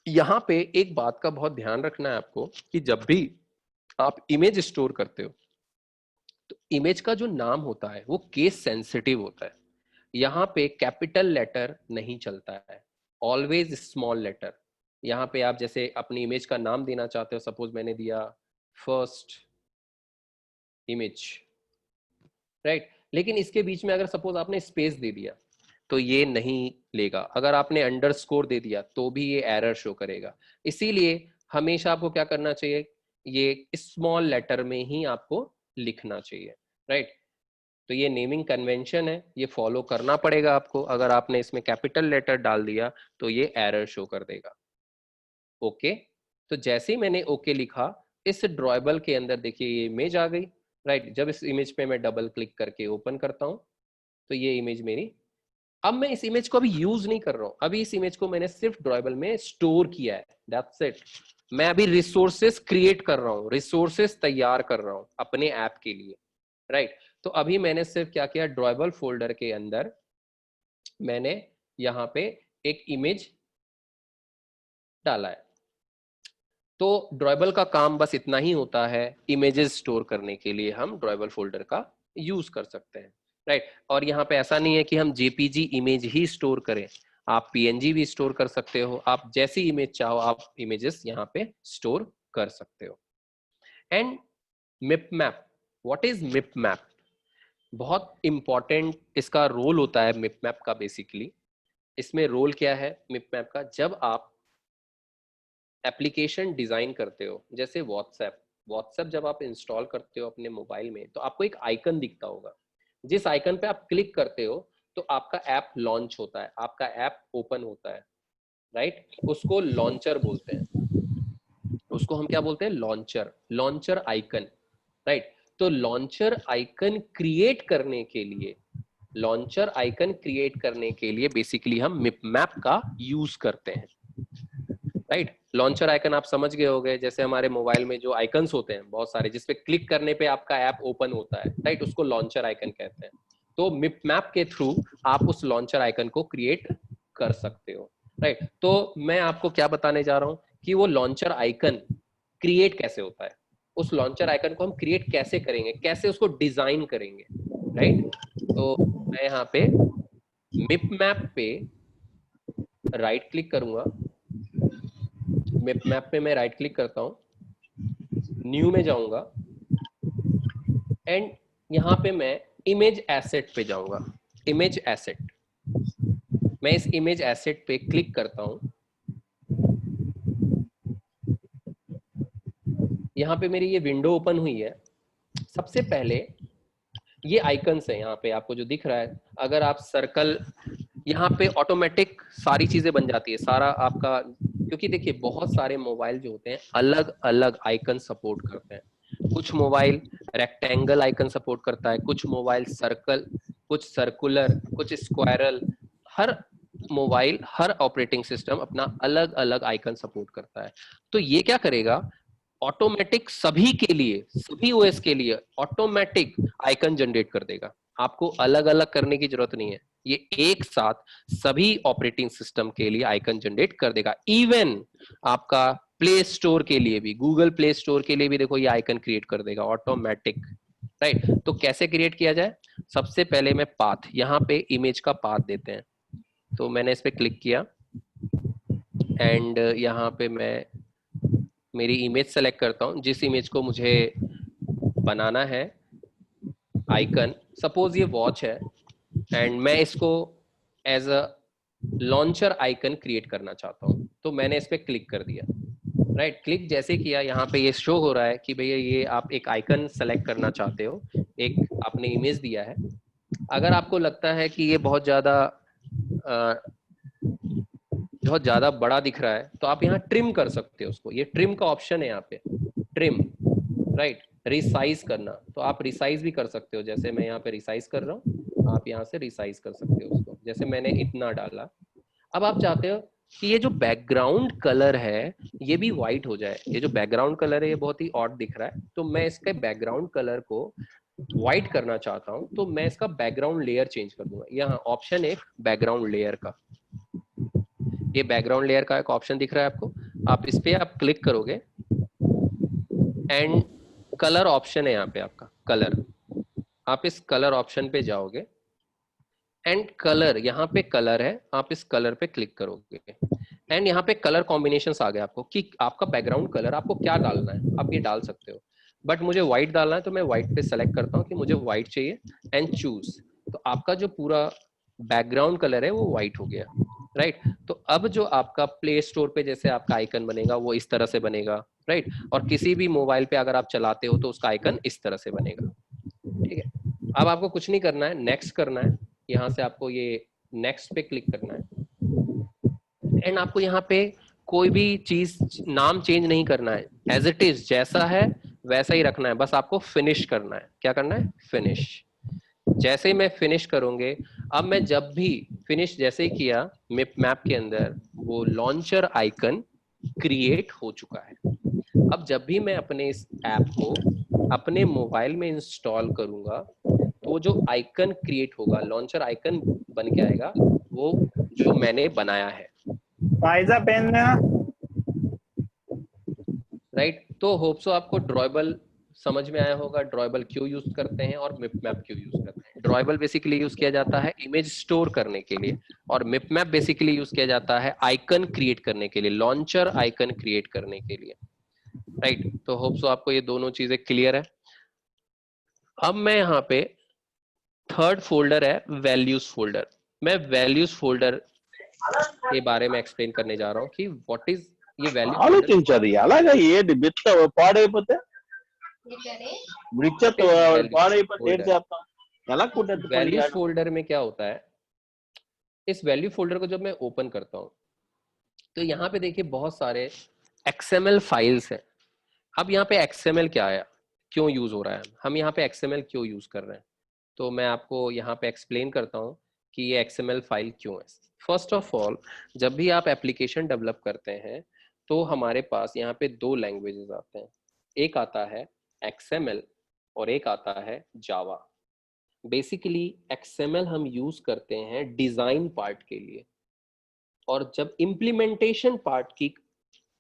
यहां पे एक बात का बहुत ध्यान रखना है आपको कि जब भी आप इमेज स्टोर करते हो तो इमेज का जो नाम होता है वो केस सेंसिटिव होता है। यहाँ पे कैपिटल लेटर नहीं चलता है, ऑलवेज स्मॉल लेटर। यहाँ पे आप जैसे अपनी इमेज का नाम देना चाहते हो, सपोज मैंने दिया फर्स्ट इमेज, राइट, लेकिन इसके बीच में अगर सपोज आपने स्पेस दे दिया तो ये नहीं लेगा। अगर आपने अंडरस्कोर दे दिया तो भी ये एरर शो करेगा। इसीलिए हमेशा आपको क्या करना चाहिए, ये स्मॉल लेटर में ही आपको लिखना चाहिए, राइट। तो ये नेमिंग कन्वेंशन है, ये फॉलो करना पड़ेगा आपको। अगर आपने इसमें कैपिटल लेटर डाल दिया तो ये एरर शो कर देगा। ओके, तो जैसे ही मैंने ओके लिखा, इस ड्रॉयबल के अंदर देखिए ये इमेज आ गई, राइट। जब इस इमेज पे मैं डबल क्लिक करके ओपन करता हूं तो ये इमेज मेरी, अब मैं इस इमेज को अभी यूज नहीं कर रहा हूं, अभी इस इमेज को मैंने सिर्फ ड्रॉयबल में स्टोर किया है, दैट्स इट। मैं अभी रिसोर्सेस क्रिएट कर रहा हूं, रिसोर्सेस तैयार कर रहा हूं अपने ऐप के लिए, राइट। तो अभी मैंने सिर्फ क्या किया, ड्रॉयबल फोल्डर के अंदर मैंने यहाँ पे एक इमेज डाला है। तो ड्रॉयबल का काम बस इतना ही होता है, इमेजेस स्टोर करने के लिए हम ड्रॉयबल फोल्डर का यूज कर सकते हैं, राइट। और यहाँ पे ऐसा नहीं है कि हम जेपीजी इमेज ही स्टोर करें, आप पीएनजी भी स्टोर कर सकते हो, आप जैसी इमेज चाहो आप इमेजेस यहाँ पे स्टोर कर सकते हो। And mipmap, what is mipmap? बहुत इंपॉर्टेंट इसका रोल होता है मिप मैप का। बेसिकली इसमें रोल क्या है मिप मैप का, जब आप एप्लीकेशन डिजाइन करते हो, जैसे व्हाट्सएप जब आप इंस्टॉल करते हो अपने मोबाइल में तो आपको एक आइकन दिखता होगा, जिस आइकन पे आप क्लिक करते हो तो आपका ऐप लॉन्च होता है, आपका ऐप ओपन होता है, राइट। उसको लॉन्चर बोलते हैं, उसको हम क्या बोलते हैं, लॉन्चर, लॉन्चर आइकन, राइट। तो लॉन्चर आइकन क्रिएट करने के लिए, लॉन्चर आइकन क्रिएट करने के लिए बेसिकली हम मिप मैप का यूज करते हैं, राइट। लॉन्चर आइकन आप समझ गए होंगे, जैसे हमारे मोबाइल में जो आइकन्स होते हैं बहुत सारे, जिसपे क्लिक करने पे आपका ऐप ओपन होता है, राइट, उसको लॉन्चर आइकन कहते हैं। तो मिप मैप के थ्रू आप उस लॉन्चर आइकन को क्रिएट कर सकते हो, राइट। तो मैं आपको क्या बताने जा रहा हूं कि वो लॉन्चर आइकन क्रिएट कैसे होता है, उस लॉन्चर आइकन को हम क्रिएट कैसे करेंगे, कैसे उसको डिजाइन करेंगे, राइट। तो मैं यहाँ पे मिप मैप पे राइट क्लिक करूंगा, मिप मैप पे मैं राइट क्लिक करता हूं, न्यू में जाऊंगा एंड यहाँ पे मैं इमेज एसेट पे जाऊंगा, इमेज एसेट। मैं इस इमेज एसेट पे क्लिक करता हूं, यहाँ पे मेरी ये विंडो ओपन हुई है। सबसे पहले ये आइकन्स है यहाँ पे आपको जो दिख रहा है, अगर आप सर्कल, यहाँ पे ऑटोमेटिक सारी चीजें बन जाती है, सारा आपका, क्योंकि देखिए बहुत सारे मोबाइल जो होते हैं अलग अलग आइकन सपोर्ट करते हैं। कुछ मोबाइल रेक्टेंगल आइकन सपोर्ट करता है, कुछ मोबाइल सर्कल, कुछ सर्कुलर, कुछ स्क्वायरल। हर मोबाइल, हर ऑपरेटिंग सिस्टम अपना अलग अलग आइकन सपोर्ट करता है। तो ये क्या करेगा, ऑटोमेटिक सभी के लिए, सभी ओएस के लिए ऑटोमेटिक आइकन जनरेट कर देगा, आपको अलग अलग करने की जरूरत नहीं है, ये एक साथ सभी ऑपरेटिंग सिस्टम के लिए आइकन जनरेट कर देगा। इवन आपका प्ले स्टोर के लिए भी, गूगल प्ले स्टोर के लिए भी देखो ये आइकन क्रिएट कर देगा ऑटोमेटिक, राइट। तो कैसे क्रिएट किया जाए, सबसे पहले मैं पाथ, यहाँ पे इमेज का पाथ देते हैं, तो मैंने इस पे क्लिक किया एंड यहाँ पे मैं मेरी इमेज सेलेक्ट करता हूँ, जिस इमेज को मुझे बनाना है आइकन, सपोज ये वॉच है एंड मैं इसको as a launcher icon create करना चाहता हूँ, तो मैंने इस पे क्लिक कर दिया, राइट। क्लिक जैसे किया, यहाँ पे ये शो हो रहा है कि भैया ये आप एक आइकन सेलेक्ट करना चाहते हो, एक आपने इमेज दिया है। अगर आपको लगता है कि ये बहुत ज्यादा बड़ा दिख रहा है तो आप यहाँ ट्रिम कर सकते हो उसको, ये ट्रिम का ऑप्शन है यहाँ पे, ट्रिम, राइट। रिसाइज करना, तो आप रिसाइज भी कर सकते हो, जैसे मैं यहाँ पे रिसाइज कर रहा हूँ, आप यहाँ से रिसाइज कर सकते हो उसको, जैसे मैंने इतना डाला। अब आप चाहते हो कि ये जो बैकग्राउंड कलर है ये भी व्हाइट हो जाए, ये जो बैकग्राउंड कलर है ये बहुत ही ऑड दिख रहा है, तो मैं इसके बैकग्राउंड कलर को व्हाइट करना चाहता हूं तो मैं इसका बैकग्राउंड लेयर चेंज कर दूंगा। यहाँ ऑप्शन एक बैकग्राउंड लेयर का, ये बैकग्राउंड लेयर का एक ऑप्शन दिख रहा है आपको, आप इस पे आप क्लिक करोगे एंड कलर ऑप्शन है यहाँ पे आपका कलर, आप इस कलर ऑप्शन पे जाओगे एंड कलर, यहाँ पे कलर है, आप इस कलर पे क्लिक करोगे एंड यहाँ पे कलर कॉम्बिनेशंस आ गए आपको कि आपका बैकग्राउंड कलर आपको क्या डालना है, आप ये डाल सकते हो। बट मुझे व्हाइट डालना है तो मैं व्हाइट पे सेलेक्ट करता हूँ कि मुझे व्हाइट चाहिए एंड चूज। तो आपका जो पूरा बैकग्राउंड कलर है वो व्हाइट हो गया, राइट। तो अब जो आपका प्ले स्टोर पे जैसे आपका आइकन बनेगा वो इस तरह से बनेगा, राइट। और किसी भी मोबाइल पे अगर आप चलाते हो तो उसका आइकन इस तरह से बनेगा, ठीक है। अब आपको कुछ नहीं करना है, नेक्स्ट करना है, यहाँ से आपको ये नेक्स्ट पे क्लिक करना है एंड आपको यहाँ पे कोई भी चीज नाम चेंज नहीं करना है, एज इट इज जैसा है वैसा ही रखना है, बस आपको फिनिश करना है। क्या करना है? फिनिश। जैसे ही मैं फिनिश करूंगे, अब मैं जब भी फिनिश जैसे ही किया मैप के अंदर वो लॉन्चर आइकन क्रिएट हो चुका है। अब जब भी मैं अपने इस ऐप को अपने मोबाइल में इंस्टॉल करूंगा तो जो आइकन क्रिएट होगा, लॉन्चर आइकन बन के आएगा वो जो मैंने बनाया है, फाइजा पेन में ना, राइट। तो होप सो आपको ड्रॉयबल समझ में आया होगा, ड्रॉयबल क्यों यूज करते हैं और मिप मैप क्यों यूज करते हैं। ड्रॉयबल बेसिकली यूज किया जाता है इमेज स्टोर करने के लिए और मिप मैप बेसिकली यूज किया जाता है आइकन क्रिएट करने के लिए, लॉन्चर आइकन क्रिएट करने के लिए, राइट। तो होप सो आपको ये दोनों चीजें क्लियर है। अब मैं यहाँ पे थर्ड फोल्डर है वैल्यूज फोल्डर, मैं वैल्यूज फोल्डर के बारे में एक्सप्लेन करने जा रहा हूँ कि व्हाट इज ये वैल्यूज फोल्डर। ఆలోచించదు అలాగా ఏది బిత్త పాడైపోతే బ్రిచ్చ పాడైపోతే ఏం చేస్తాం ఎలా కుట్టేది वैल्यूज फोल्डर में क्या होता है, इस वैल्यू फोल्डर को जब मैं ओपन करता हूँ तो यहाँ पे देखिए बहुत सारे XML फाइल्स हैं। अब यहाँ पे XML क्या है, क्यों यूज हो रहा है, हम यहाँ पे XML क्यों यूज कर रहे हैं, तो मैं आपको यहाँ पे एक्सप्लेन करता हूँ कि ये XML फाइल क्यों है। फर्स्ट ऑफ ऑल, जब भी आप एप्लीकेशन डेवलप करते हैं तो हमारे पास यहाँ पे दो लैंग्वेजेस आते हैं, एक आता है XML और एक आता है जावा। बेसिकली XML हम यूज करते हैं डिजाइन पार्ट के लिए, और जब इम्प्लीमेंटेशन पार्ट की,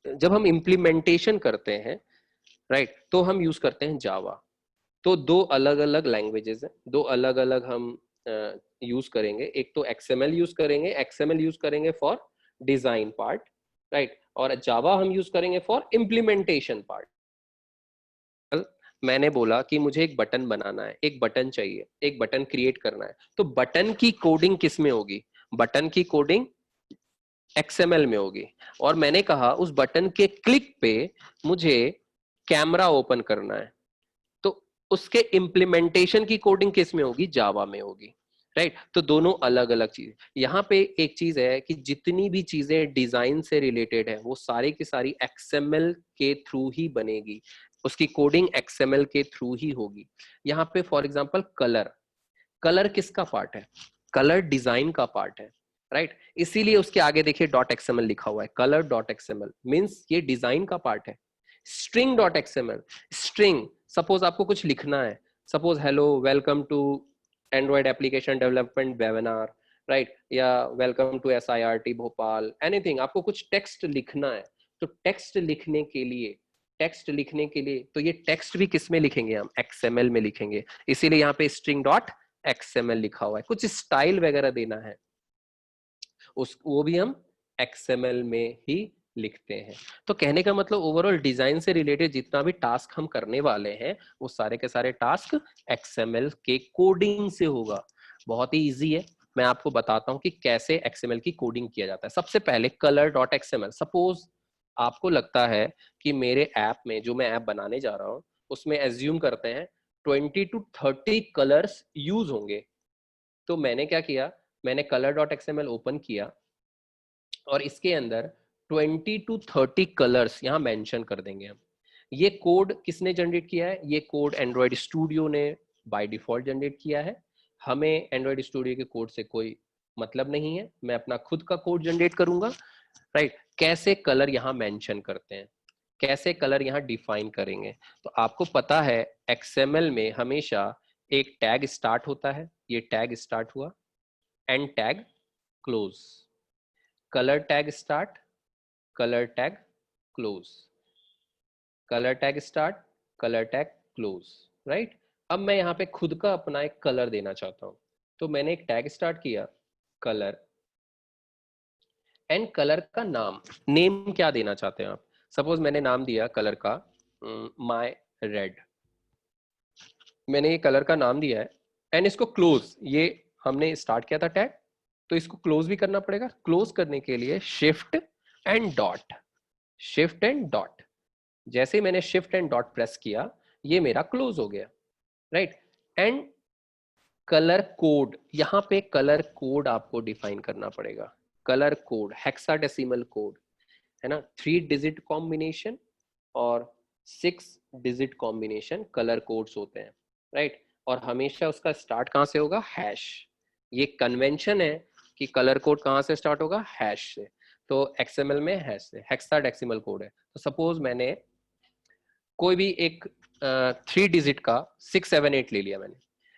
जब हम इम्प्लीमेंटेशन करते हैं, राइट, तो हम यूज करते हैं जावा। तो दो अलग अलग लैंग्वेजेस हैं, दो अलग अलग हम यूज करेंगे। एक तो XML यूज करेंगे, XML यूज करेंगे फॉर डिजाइन पार्ट, राइट, और जावा हम यूज करेंगे फॉर इम्प्लीमेंटेशन पार्ट। मैंने बोला कि मुझे एक बटन बनाना है, एक बटन चाहिए, एक बटन क्रिएट करना है, तो बटन की कोडिंग किस में होगी? बटन की कोडिंग XML में होगी। और मैंने कहा उस बटन के क्लिक पे मुझे कैमरा ओपन करना है, तो उसके इम्प्लीमेंटेशन की कोडिंग किस में होगी? जावा में होगी, राइट। तो दोनों अलग अलग चीज। यहाँ पे एक चीज है कि जितनी भी चीजें डिजाइन से रिलेटेड है वो सारी की सारी XML के थ्रू ही बनेगी, उसकी कोडिंग XML के थ्रू ही होगी। यहाँ पे फॉर एग्जांपल कलर, कलर किसका पार्ट है? कलर डिजाइन का पार्ट है, राइट। इसीलिए उसके आगे देखिए .xml लिखा हुआ है, कलर .xml मींस ये डिजाइन का पार्ट है। स्ट्रिंग .xml, स्ट्रिंग, सपोज आपको कुछ लिखना है, suppose hello welcome to Android application development webinar, right, या welcome to SIRT Bhopal, anything, आपको कुछ टेक्स्ट लिखना है, तो टेक्स्ट लिखने के लिए, टेक्स्ट लिखने के लिए तो ये टेक्स्ट भी किस में लिखेंगे? हम XML में लिखेंगे। इसीलिए यहाँ पे स्ट्रिंग .xml लिखा हुआ है। कुछ स्टाइल वगैरह देना है उस, वो भी हम XML में ही लिखते हैं। तो कहने का मतलब ओवरऑल डिजाइन से रिलेटेड जितना भी टास्क हम करने वाले हैं वो सारे के सारे टास्क XML के कोडिंग से होगा। बहुत ही इजी है, मैं आपको बताता हूं कि कैसे XML की कोडिंग किया जाता है। सबसे पहले color.xml, सपोज आपको लगता है कि मेरे ऐप में, जो मैं ऐप बनाने जा रहा हूं उसमें एज्यूम करते हैं 20 to 30 कलर्स यूज होंगे, तो मैंने क्या किया, मैंने color.xml ओपन किया और इसके अंदर 20 to 30 कलर्स यहाँ मेंशन कर देंगे हम। ये कोड किसने जनरेट किया है? ये कोड एंड्रॉइड स्टूडियो ने बाय डिफॉल्ट जनरेट किया है। हमें एंड्रॉइड स्टूडियो के कोड से कोई मतलब नहीं है, मैं अपना खुद का कोड जनरेट करूंगा, राइट। कैसे कलर यहाँ मेंशन करते हैं, कैसे कलर यहाँ डिफाइन करेंगे, तो आपको पता है XML में हमेशा एक टैग स्टार्ट होता है, ये टैग स्टार्ट हुआ, and tag close, colour tag start, colour tag close, colour tag start, colour tag close, right. अब मैं यहाँ पे खुद का अपना एक कलर देना चाहता हूँ, तो मैंने एक टैग स्टार्ट किया कलर, एंड कलर का नाम, नेम क्या देना चाहते हैं आप। सपोज मैंने नाम दिया कलर का माय रेड, मैंने ये कलर का नाम दिया है, एंड इसको क्लोज, ये हमने स्टार्ट किया था टैग, तो इसको क्लोज भी करना पड़ेगा। क्लोज करने के लिए shift and dot, shift and dot, जैसे ही मैंने शिफ्ट एंड डॉट प्रेस किया ये मेरा क्लोज हो गया, राइट। एंड कलर कोड, यहाँ पे कलर कोड आपको डिफाइन करना पड़ेगा। कलर कोड हेक्साडेसिमल कोड है ना, 3 डिजिट कॉम्बिनेशन और 6 डिजिट कॉम्बिनेशन कलर कोड्स होते हैं, राइट। और हमेशा उसका स्टार्ट कहाँ से होगा, हैश। ये कन्वेंशन है कि कलर कोड कहाँ से स्टार्ट होगा, हैश से। तो XML में हैश से, हेक्साडेसिमल कोड है। तो सपोज मैंने कोई भी एक 3 डिजिट का 678 ले लिया मैंने,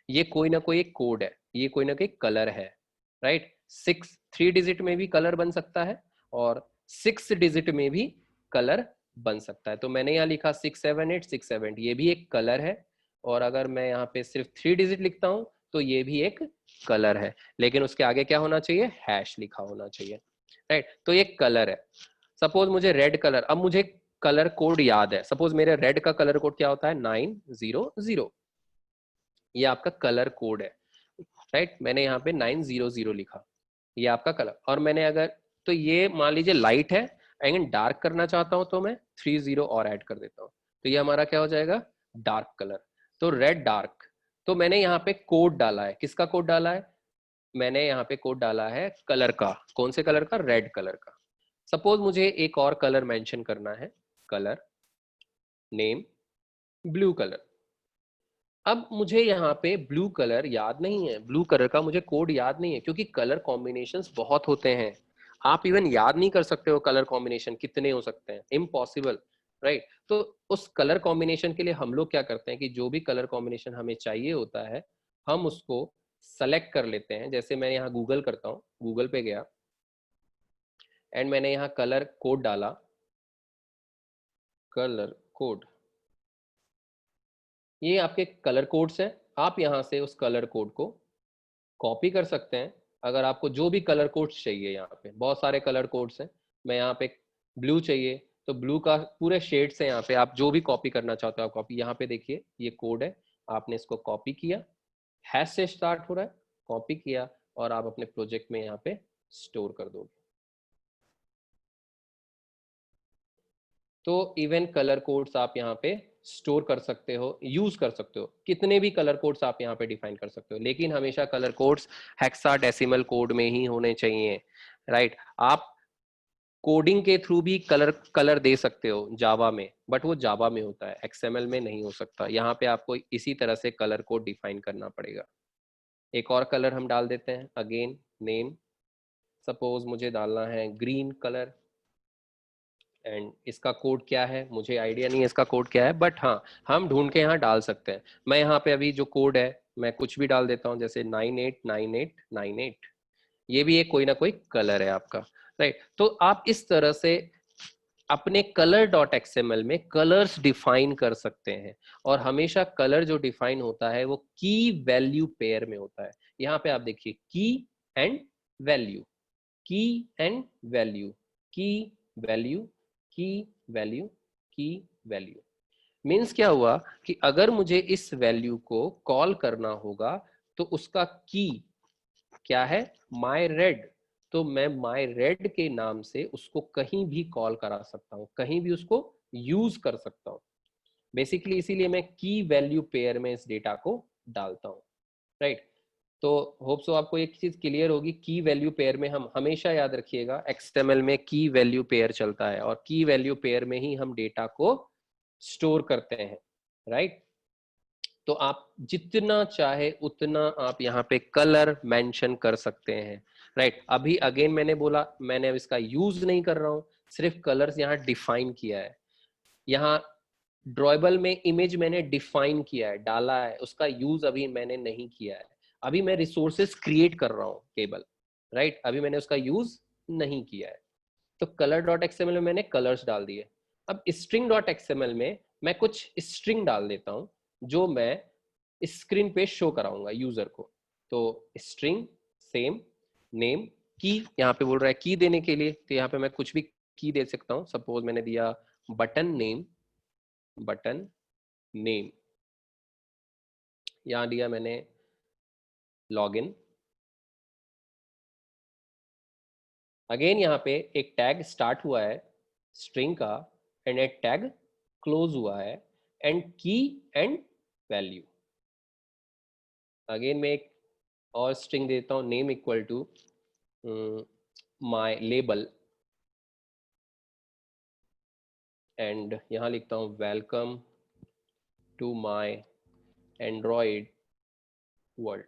ये कोई ना कोई एक कोड है, ये कोई ना कोई कलर है, राइट। 3 डिजिट में भी कलर बन सकता है और 6 डिजिट में भी कलर बन सकता है। तो मैंने यहाँ लिखा 678 678, ये भी एक कलर है। और अगर मैं यहाँ पे सिर्फ 3 डिजिट लिखता हूँ तो ये भी एक कलर है, लेकिन उसके आगे क्या होना चाहिए, हैश लिखा होना चाहिए, राइट। तो ये कलर है। सपोज मुझे रेड कलर, अब मुझे कलर कोड याद है, सपोज मेरे रेड का कलर कोड क्या होता है, 900, ये आपका कलर कोड है, राइट। मैंने यहाँ पे 900 लिखा, ये आपका कलर। और मैंने अगर, तो ये मान लीजिए लाइट है, अगर डार्क करना चाहता हूं तो मैं 30 और ऐड कर देता हूँ, तो ये हमारा क्या हो जाएगा, डार्क कलर। तो रेड डार्क, तो मैंने यहाँ पे कोड डाला है, किसका कोड डाला है, मैंने यहाँ पे कोड डाला है कलर का। कौन से कलर का, रेड कलर का। सपोज मुझे एक और कलर मेंशन करना है, कलर नेम ब्लू कलर। अब मुझे यहाँ पे ब्लू कलर याद नहीं है, ब्लू कलर का मुझे कोड याद नहीं है, क्योंकि कलर कॉम्बिनेशंस बहुत होते हैं। आप इवन याद नहीं कर सकते हो कलर कॉम्बिनेशन कितने हो सकते हैं, इम्पॉसिबल, राइट। तो उस कलर कॉम्बिनेशन के लिए हम लोग क्या करते हैं कि जो भी कलर कॉम्बिनेशन हमें चाहिए होता है, हम उसको सेलेक्ट कर लेते हैं। जैसे मैं यहाँ गूगल करता हूँ, गूगल पे गया एंड मैंने यहाँ कलर कोड डाला, कलर कोड, ये आपके कलर कोड्स हैं। आप यहाँ से उस कलर कोड को कॉपी कर सकते हैं। अगर आपको जो भी कलर कोड्स चाहिए, यहाँ पे बहुत सारे कलर कोड्स हैं, मैं यहाँ पे ब्लू चाहिए तो ब्लू का पूरे शेड्स हैं, यहाँ पे आप जो भी कॉपी करना चाहते हो आप कॉपी, यहाँ पे देखिए ये कोड है, आपने इसको कॉपी किया, हैश से स्टार्ट हो रहा है, कॉपी किया और आप अपने प्रोजेक्ट में यहाँ पे स्टोर कर दोगे। तो इवन कलर कोड्स आप यहाँ पे स्टोर कर सकते हो, यूज कर सकते हो, कितने भी कलर कोड्स आप यहाँ पे डिफाइन कर सकते हो, लेकिन हमेशा कलर कोड्स हेक्साडेसिमल कोड में ही होने चाहिए, राइट। आप कोडिंग के थ्रू भी कलर दे सकते हो जावा में, बट वो जावा में होता है, XML में नहीं हो सकता। यहाँ पे आपको इसी तरह से कलर कोड डिफाइन करना पड़ेगा। एक और कलर हम डाल देते हैं, अगेन नेम, सपोज मुझे डालना है ग्रीन कलर, एंड इसका कोड क्या है मुझे आइडिया नहीं है इसका कोड क्या है, बट हाँ हम ढूंढ के यहाँ डाल सकते हैं। मैं यहाँ पे अभी जो कोड है मैं कुछ भी डाल देता हूँ, जैसे 989898, ये भी एक कोई ना कोई कलर है आपका, राइट। तो आप इस तरह से अपने color.xml में कलर्स डिफाइन कर सकते हैं। और हमेशा कलर जो डिफाइन होता है वो की वैल्यू पेयर में होता है। यहाँ पे आप देखिए की एंड वैल्यू, की एंड वैल्यू, की वैल्यू, की वैल्यू, की वैल्यू। मीन्स क्या हुआ कि अगर मुझे इस वैल्यू को कॉल करना होगा तो उसका की क्या है, माई रेड, तो मैं माई रेड के नाम से उसको कहीं भी कॉल करा सकता हूँ, कहीं भी उसको यूज कर सकता हूँ। बेसिकली इसीलिए मैं की वैल्यू पेयर में इस डेटा को डालता हूँ, राइट। तो होप सो आपको एक चीज क्लियर होगी, की वैल्यू पेयर में हम हमेशा याद रखिएगा XML में की वैल्यू पेयर चलता है और की वैल्यू पेयर में ही हम डेटा को स्टोर करते हैं, राइट। तो आप जितना चाहे उतना आप यहाँ पे कलर मेंशन कर सकते हैं, राइट। अभी अगेन मैंने बोला मैंने अब इसका यूज नहीं कर रहा हूँ, सिर्फ कलर्स यहाँ डिफाइन किया है। यहाँ ड्रॉएबल में इमेज मैंने डिफाइन किया है, डाला है, उसका यूज अभी मैंने नहीं किया है, अभी मैं रिसोर्सेस क्रिएट कर रहा हूँ केवल, राइट, अभी मैंने उसका यूज नहीं किया है। तो कलर डॉट एक्सएमएल में मैंने कलर्स डाल दिए। अब स्ट्रिंग डॉट एक्सएमएल में मैं कुछ स्ट्रिंग डाल देता हूँ जो मैं स्क्रीन पे शो कराऊंगा यूजर को। तो स्ट्रिंग सेम नेम की, यहाँ पे बोल रहा है की देने के लिए, तो यहाँ पे मैं कुछ भी की दे सकता हूँ। सपोज मैंने दिया बटन नेम, बटन नेम, यहाँ दिया मैंने लॉगिन। अगेन यहाँ पे एक टैग स्टार्ट हुआ है स्ट्रिंग का एंड एक टैग क्लोज हुआ है एंड की एंड वैल्यू। अगेन मैं एक और स्ट्रिंग देता हूँ name equal to my label and यहाँ लिखता हूँ welcome to my Android world.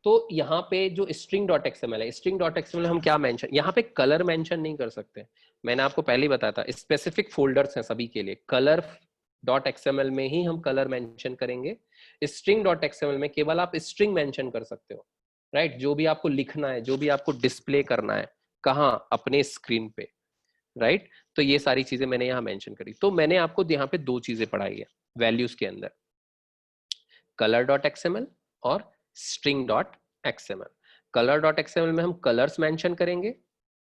तो यहाँ पे जो स्ट्रिंग डॉट एक्सएमएल है, स्ट्रिंग डॉट एक्सएमएल हम क्या मेंशन, यहाँ पे कलर मेंशन नहीं कर सकते। मैंने आपको पहले ही बताया था स्पेसिफिक फोल्डर्स हैं सभी के लिए, कलर डॉट एक्सएमएल में ही हम कलर मेंशन करेंगे। स्ट्रिंग डॉट एक्सएमएल में केवल आप स्ट्रिंग मेंशन कर सकते हो, राइट, जो भी आपको लिखना है, जो भी आपको डिस्प्ले करना है, कहाँ, अपने स्क्रीन पे, राइट। तो ये सारी चीजें मैंने यहाँ मेंशन करी। तो मैंने आपको यहाँ पे दो चीजें पढ़ाई है वैल्यूज के अंदर, कलर डॉट एक्सएमएल और string dot XML. Colour dot XML में हम कलर्स मेंशन करेंगे,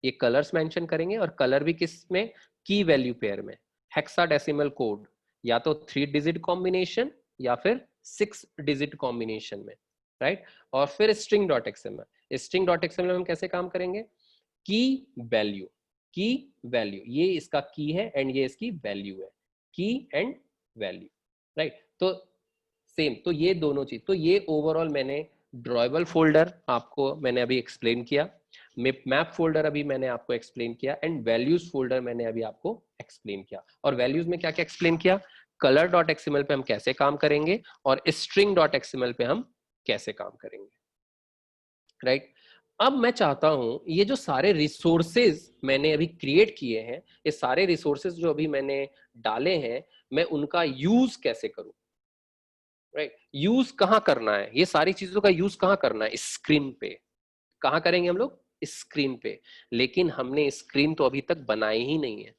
ये कलर्स मेंशन करेंगे, और कलर भी किस में, की वैल्यू पेयर में, हेक्साडेसिमल कोड, या तो 3 डिजिट कॉम्बिनेशन या फिर 6 डिजिट कॉम्बिनेशन में, राइट। और फिर string dot XML, string dot XML में हम कैसे काम करेंगे, की वैल्यू, की वैल्यू, ये इसका की है एंड ये इसकी वैल्यू है, की एंड वैल्यू, राइट। तो सेम, तो ये दोनों चीज, तो ये ओवरऑल मैंने ड्रॉएबल फोल्डर आपको मैंने अभी एक्सप्लेन किया, मैप फोल्डर अभी मैंने आपको एक्सप्लेन किया, एंड वैल्यूज फोल्डर मैंने अभी आपको एक्सप्लेन किया। और वैल्यूज में क्या क्या एक्सप्लेन किया, कलर डॉट एक्सएमएल पे हम कैसे काम करेंगे और स्ट्रिंग डॉट एक्सएमएल पे हम कैसे काम करेंगे, राइट। अब मैं चाहता हूं ये जो सारे रिसोर्सेज मैंने अभी क्रिएट किए हैं, ये सारे रिसोर्सेज जो अभी मैंने डाले हैं, मैं उनका यूज कैसे करूं, राइट। यूज कहाँ करना है, ये सारी चीजों का यूज कहाँ करना है, स्क्रीन पे। कहाँ करेंगे हम लोग, स्क्रीन पे। लेकिन हमने स्क्रीन तो अभी तक बनाई ही नहीं है,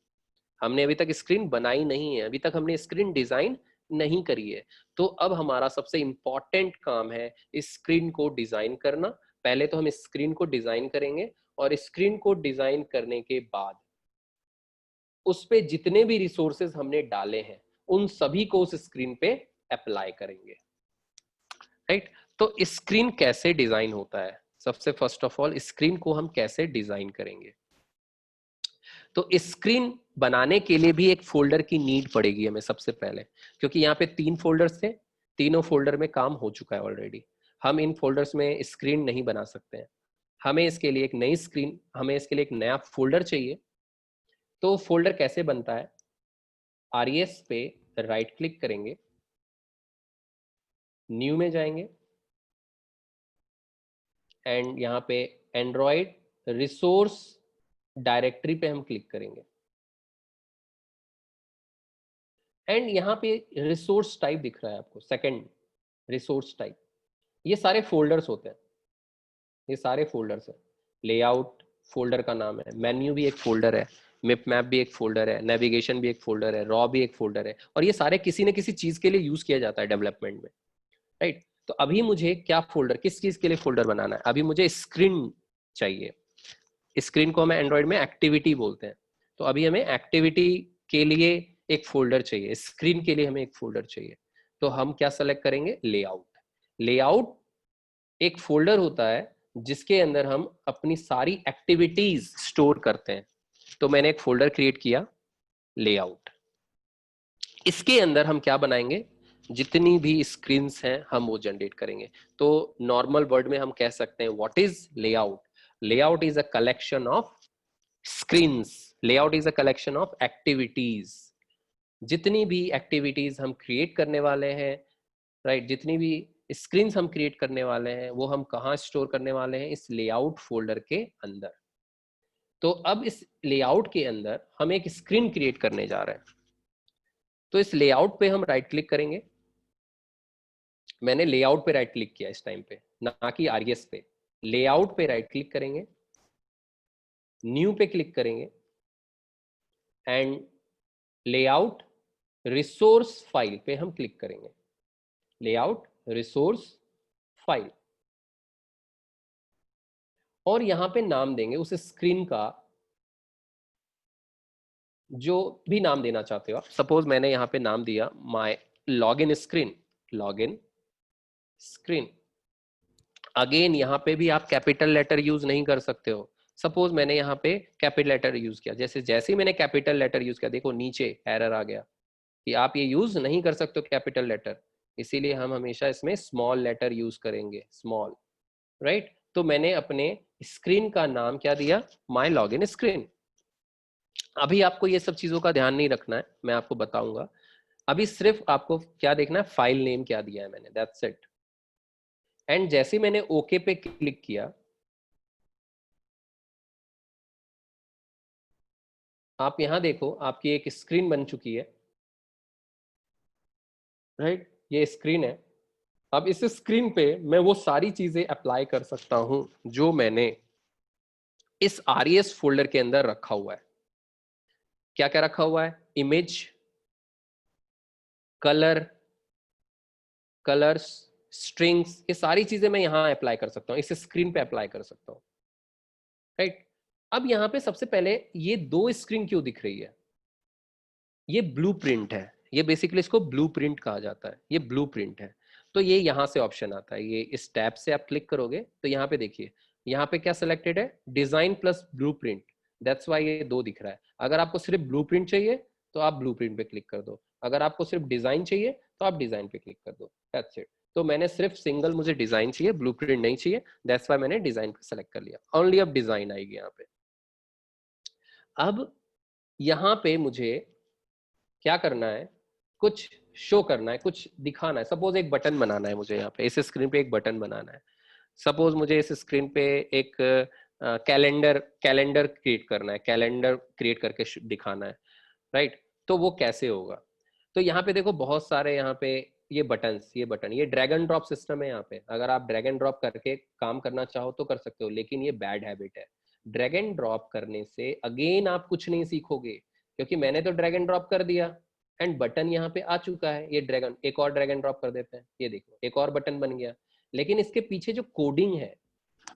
हमने अभी तक स्क्रीन बनाई नहीं है, अभी तक हमने स्क्रीन डिजाइन नहीं करी है। तो अब हमारा सबसे इंपॉर्टेंट काम है स्क्रीन को डिजाइन करना। पहले तो हम स्क्रीन को डिजाइन करेंगे, और स्क्रीन को डिजाइन करने के बाद उस पे जितने भी रिसोर्सेज हमने डाले हैं उन सभी को उस स्क्रीन पे अप्लाई करेंगे, राइट। तो स्क्रीन कैसे डिजाइन होता है, सबसे फर्स्ट ऑफ ऑल स्क्रीन को हम कैसे डिजाइन करेंगे। तो स्क्रीन बनाने के लिए भी एक फोल्डर की नीड पड़ेगी हमें सबसे पहले, क्योंकि यहाँ पे 3 फोल्डर्स थे, तीनों फोल्डर में काम हो चुका है ऑलरेडी। हम इन फोल्डर्स में स्क्रीन नहीं बना सकते हैं, हमें इसके लिए एक नई स्क्रीन, हमें इसके लिए एक नया फोल्डर चाहिए। तो फोल्डर कैसे बनता है, RES पे राइट क्लिक करेंगे, न्यू में जाएंगे, एंड यहाँ पे एंड्रॉइड रिसोर्स डायरेक्टरी पे हम क्लिक करेंगे, एंड यहाँ पे रिसोर्स टाइप दिख रहा है आपको, सेकंड रिसोर्स टाइप। ये सारे फोल्डर्स होते हैं, ये सारे फोल्डर्स हैं। लेआउट फोल्डर का नाम है, मेन्यू भी एक फोल्डर है, मिप मैप भी एक फोल्डर है, नेविगेशन भी एक फोल्डर है, रॉ भी एक फोल्डर है, और ये सारे किसी न किसी चीज के लिए यूज किया जाता है डेवलपमेंट में, राइट। तो अभी मुझे क्या फोल्डर, किस चीज के लिए फोल्डर बनाना है, अभी मुझे स्क्रीन चाहिए। स्क्रीन को हम एंड्रॉइड में एक्टिविटी बोलते हैं, तो अभी हमें एक्टिविटी के लिए एक फोल्डर चाहिए, स्क्रीन के लिए हमें एक फोल्डर चाहिए। तो हम क्या सेलेक्ट करेंगे, लेआउट। लेआउट एक फोल्डर होता है जिसके अंदर हम अपनी सारी एक्टिविटीज स्टोर करते हैं। तो मैंने एक फोल्डर क्रिएट किया लेआउट, इसके अंदर हम क्या बनाएंगे, जितनी भी स्क्रीन्स हैं हम वो जनरेट करेंगे। तो नॉर्मल वर्ड में हम कह सकते हैं what is layout, layout is a collection of screens, layout is a collection of activities. जितनी भी एक्टिविटीज हम क्रिएट करने वाले हैं, राइट, जितनी भी स्क्रीन्स हम क्रिएट करने वाले हैं वो हम कहाँ स्टोर करने वाले हैं, इस लेआउट फोल्डर के अंदर। तो अब इस लेआउट के अंदर हम एक स्क्रीन क्रिएट करने जा रहे हैं। तो इस लेआउट पे हम राइट क्लिक करेंगे। मैंने लेआउट पे राइट क्लिक किया इस टाइम पे, ना कि आरईएस पे। लेआउट पे राइट क्लिक करेंगे, न्यू पे क्लिक करेंगे एंड लेआउट रिसोर्स फाइल पे हम क्लिक करेंगे। लेआउट रिसोर्स फाइल, और यहां पे नाम देंगे उस स्क्रीन का जो भी नाम देना चाहते हो आप। सपोज मैंने यहां पे नाम दिया my login screen, login screen. Again यहां पे भी आप कैपिटल लेटर यूज नहीं कर सकते हो। सपोज मैंने यहाँ पे कैपिटल लेटर यूज किया, जैसे जैसे ही मैंने कैपिटल लेटर यूज किया, देखो नीचे एरर आ गया कि आप ये यूज नहीं कर सकते हो कैपिटल लेटर। इसीलिए हम हमेशा इसमें स्मॉल लेटर यूज करेंगे, स्मॉल, राइट। तो मैंने अपने स्क्रीन का नाम क्या दिया, माय लॉगिन स्क्रीन। अभी आपको ये सब चीजों का ध्यान नहीं रखना है, मैं आपको बताऊंगा। अभी सिर्फ आपको क्या देखना है, फाइल नेम क्या दिया है मैंने, दैट्स इट। एंड जैसे मैंने ओके पे क्लिक किया, आप यहां देखो आपकी एक स्क्रीन बन चुकी है, राइट। ये स्क्रीन है। अब इस स्क्रीन पे मैं वो सारी चीजें अप्लाई कर सकता हूं जो मैंने इस आरईएस फोल्डर के अंदर रखा हुआ है। क्या क्या रखा हुआ है, इमेज, कलर, कलर्स, स्ट्रिंग्स, ये सारी चीजें मैं यहां अप्लाई कर सकता हूं, इस स्क्रीन पे अप्लाई कर सकता हूं, राइट। अब यहां पे सबसे पहले ये दो स्क्रीन क्यों दिख रही है, ये ब्लूप्रिंट है। ये बेसिकली इसको ब्लूप्रिंट कहा जाता है, ये ब्लूप्रिंट है। तो ये यहां से ऑप्शन आता है, ये इस टैब से आप क्लिक करोगे तो यहाँ पे देखिए, यहाँ पे क्या सिलेक्टेड है, design plus blueprint. That's why ये दो दिख रहा है। अगर आपको सिर्फ ब्लूप्रिंट चाहिए तो आप ब्लूप्रिंट पे क्लिक कर दो, अगर आपको सिर्फ डिजाइन चाहिए तो आप डिजाइन पे क्लिक कर दो, दैट्स इट। तो मैंने सिर्फ सिंगल, मुझे डिजाइन चाहिए, ब्लूप्रिंट नहीं चाहिए, दैट्स वाई मैंने डिजाइन पे सेलेक्ट कर लिया। ओनली अब डिजाइन आएगी यहाँ पे। अब यहाँ पे मुझे क्या करना है, कुछ शो करना है, कुछ दिखाना है। सपोज एक बटन बनाना है मुझे, यहाँ पे इस स्क्रीन पे एक बटन बनाना है। सपोज मुझे इस स्क्रीन पे एक कैलेंडर कैलेंडर क्रिएट करना है, कैलेंडर क्रिएट करके दिखाना है, राइट। तो वो कैसे होगा, तो यहाँ पे देखो बहुत सारे यहाँ पे ये बटन्स, ये बटन, ये ड्रैग एंड ड्रॉप सिस्टम है। यहाँ पे अगर आप ड्रैग एंड ड्रॉप करके काम करना चाहो तो कर सकते हो, लेकिन ये बैड हैबिट है। ड्रैग एंड ड्रॉप करने से अगेन आप कुछ नहीं सीखोगे, क्योंकि मैंने तो ड्रैग एंड ड्रॉप कर दिया एंड बटन यहाँ पे आ चुका है। ये ड्रैगन, एक और ड्रैग एंड ड्रॉप कर देते हैं, ये देखो एक और बटन बन गया। लेकिन इसके पीछे जो कोडिंग है,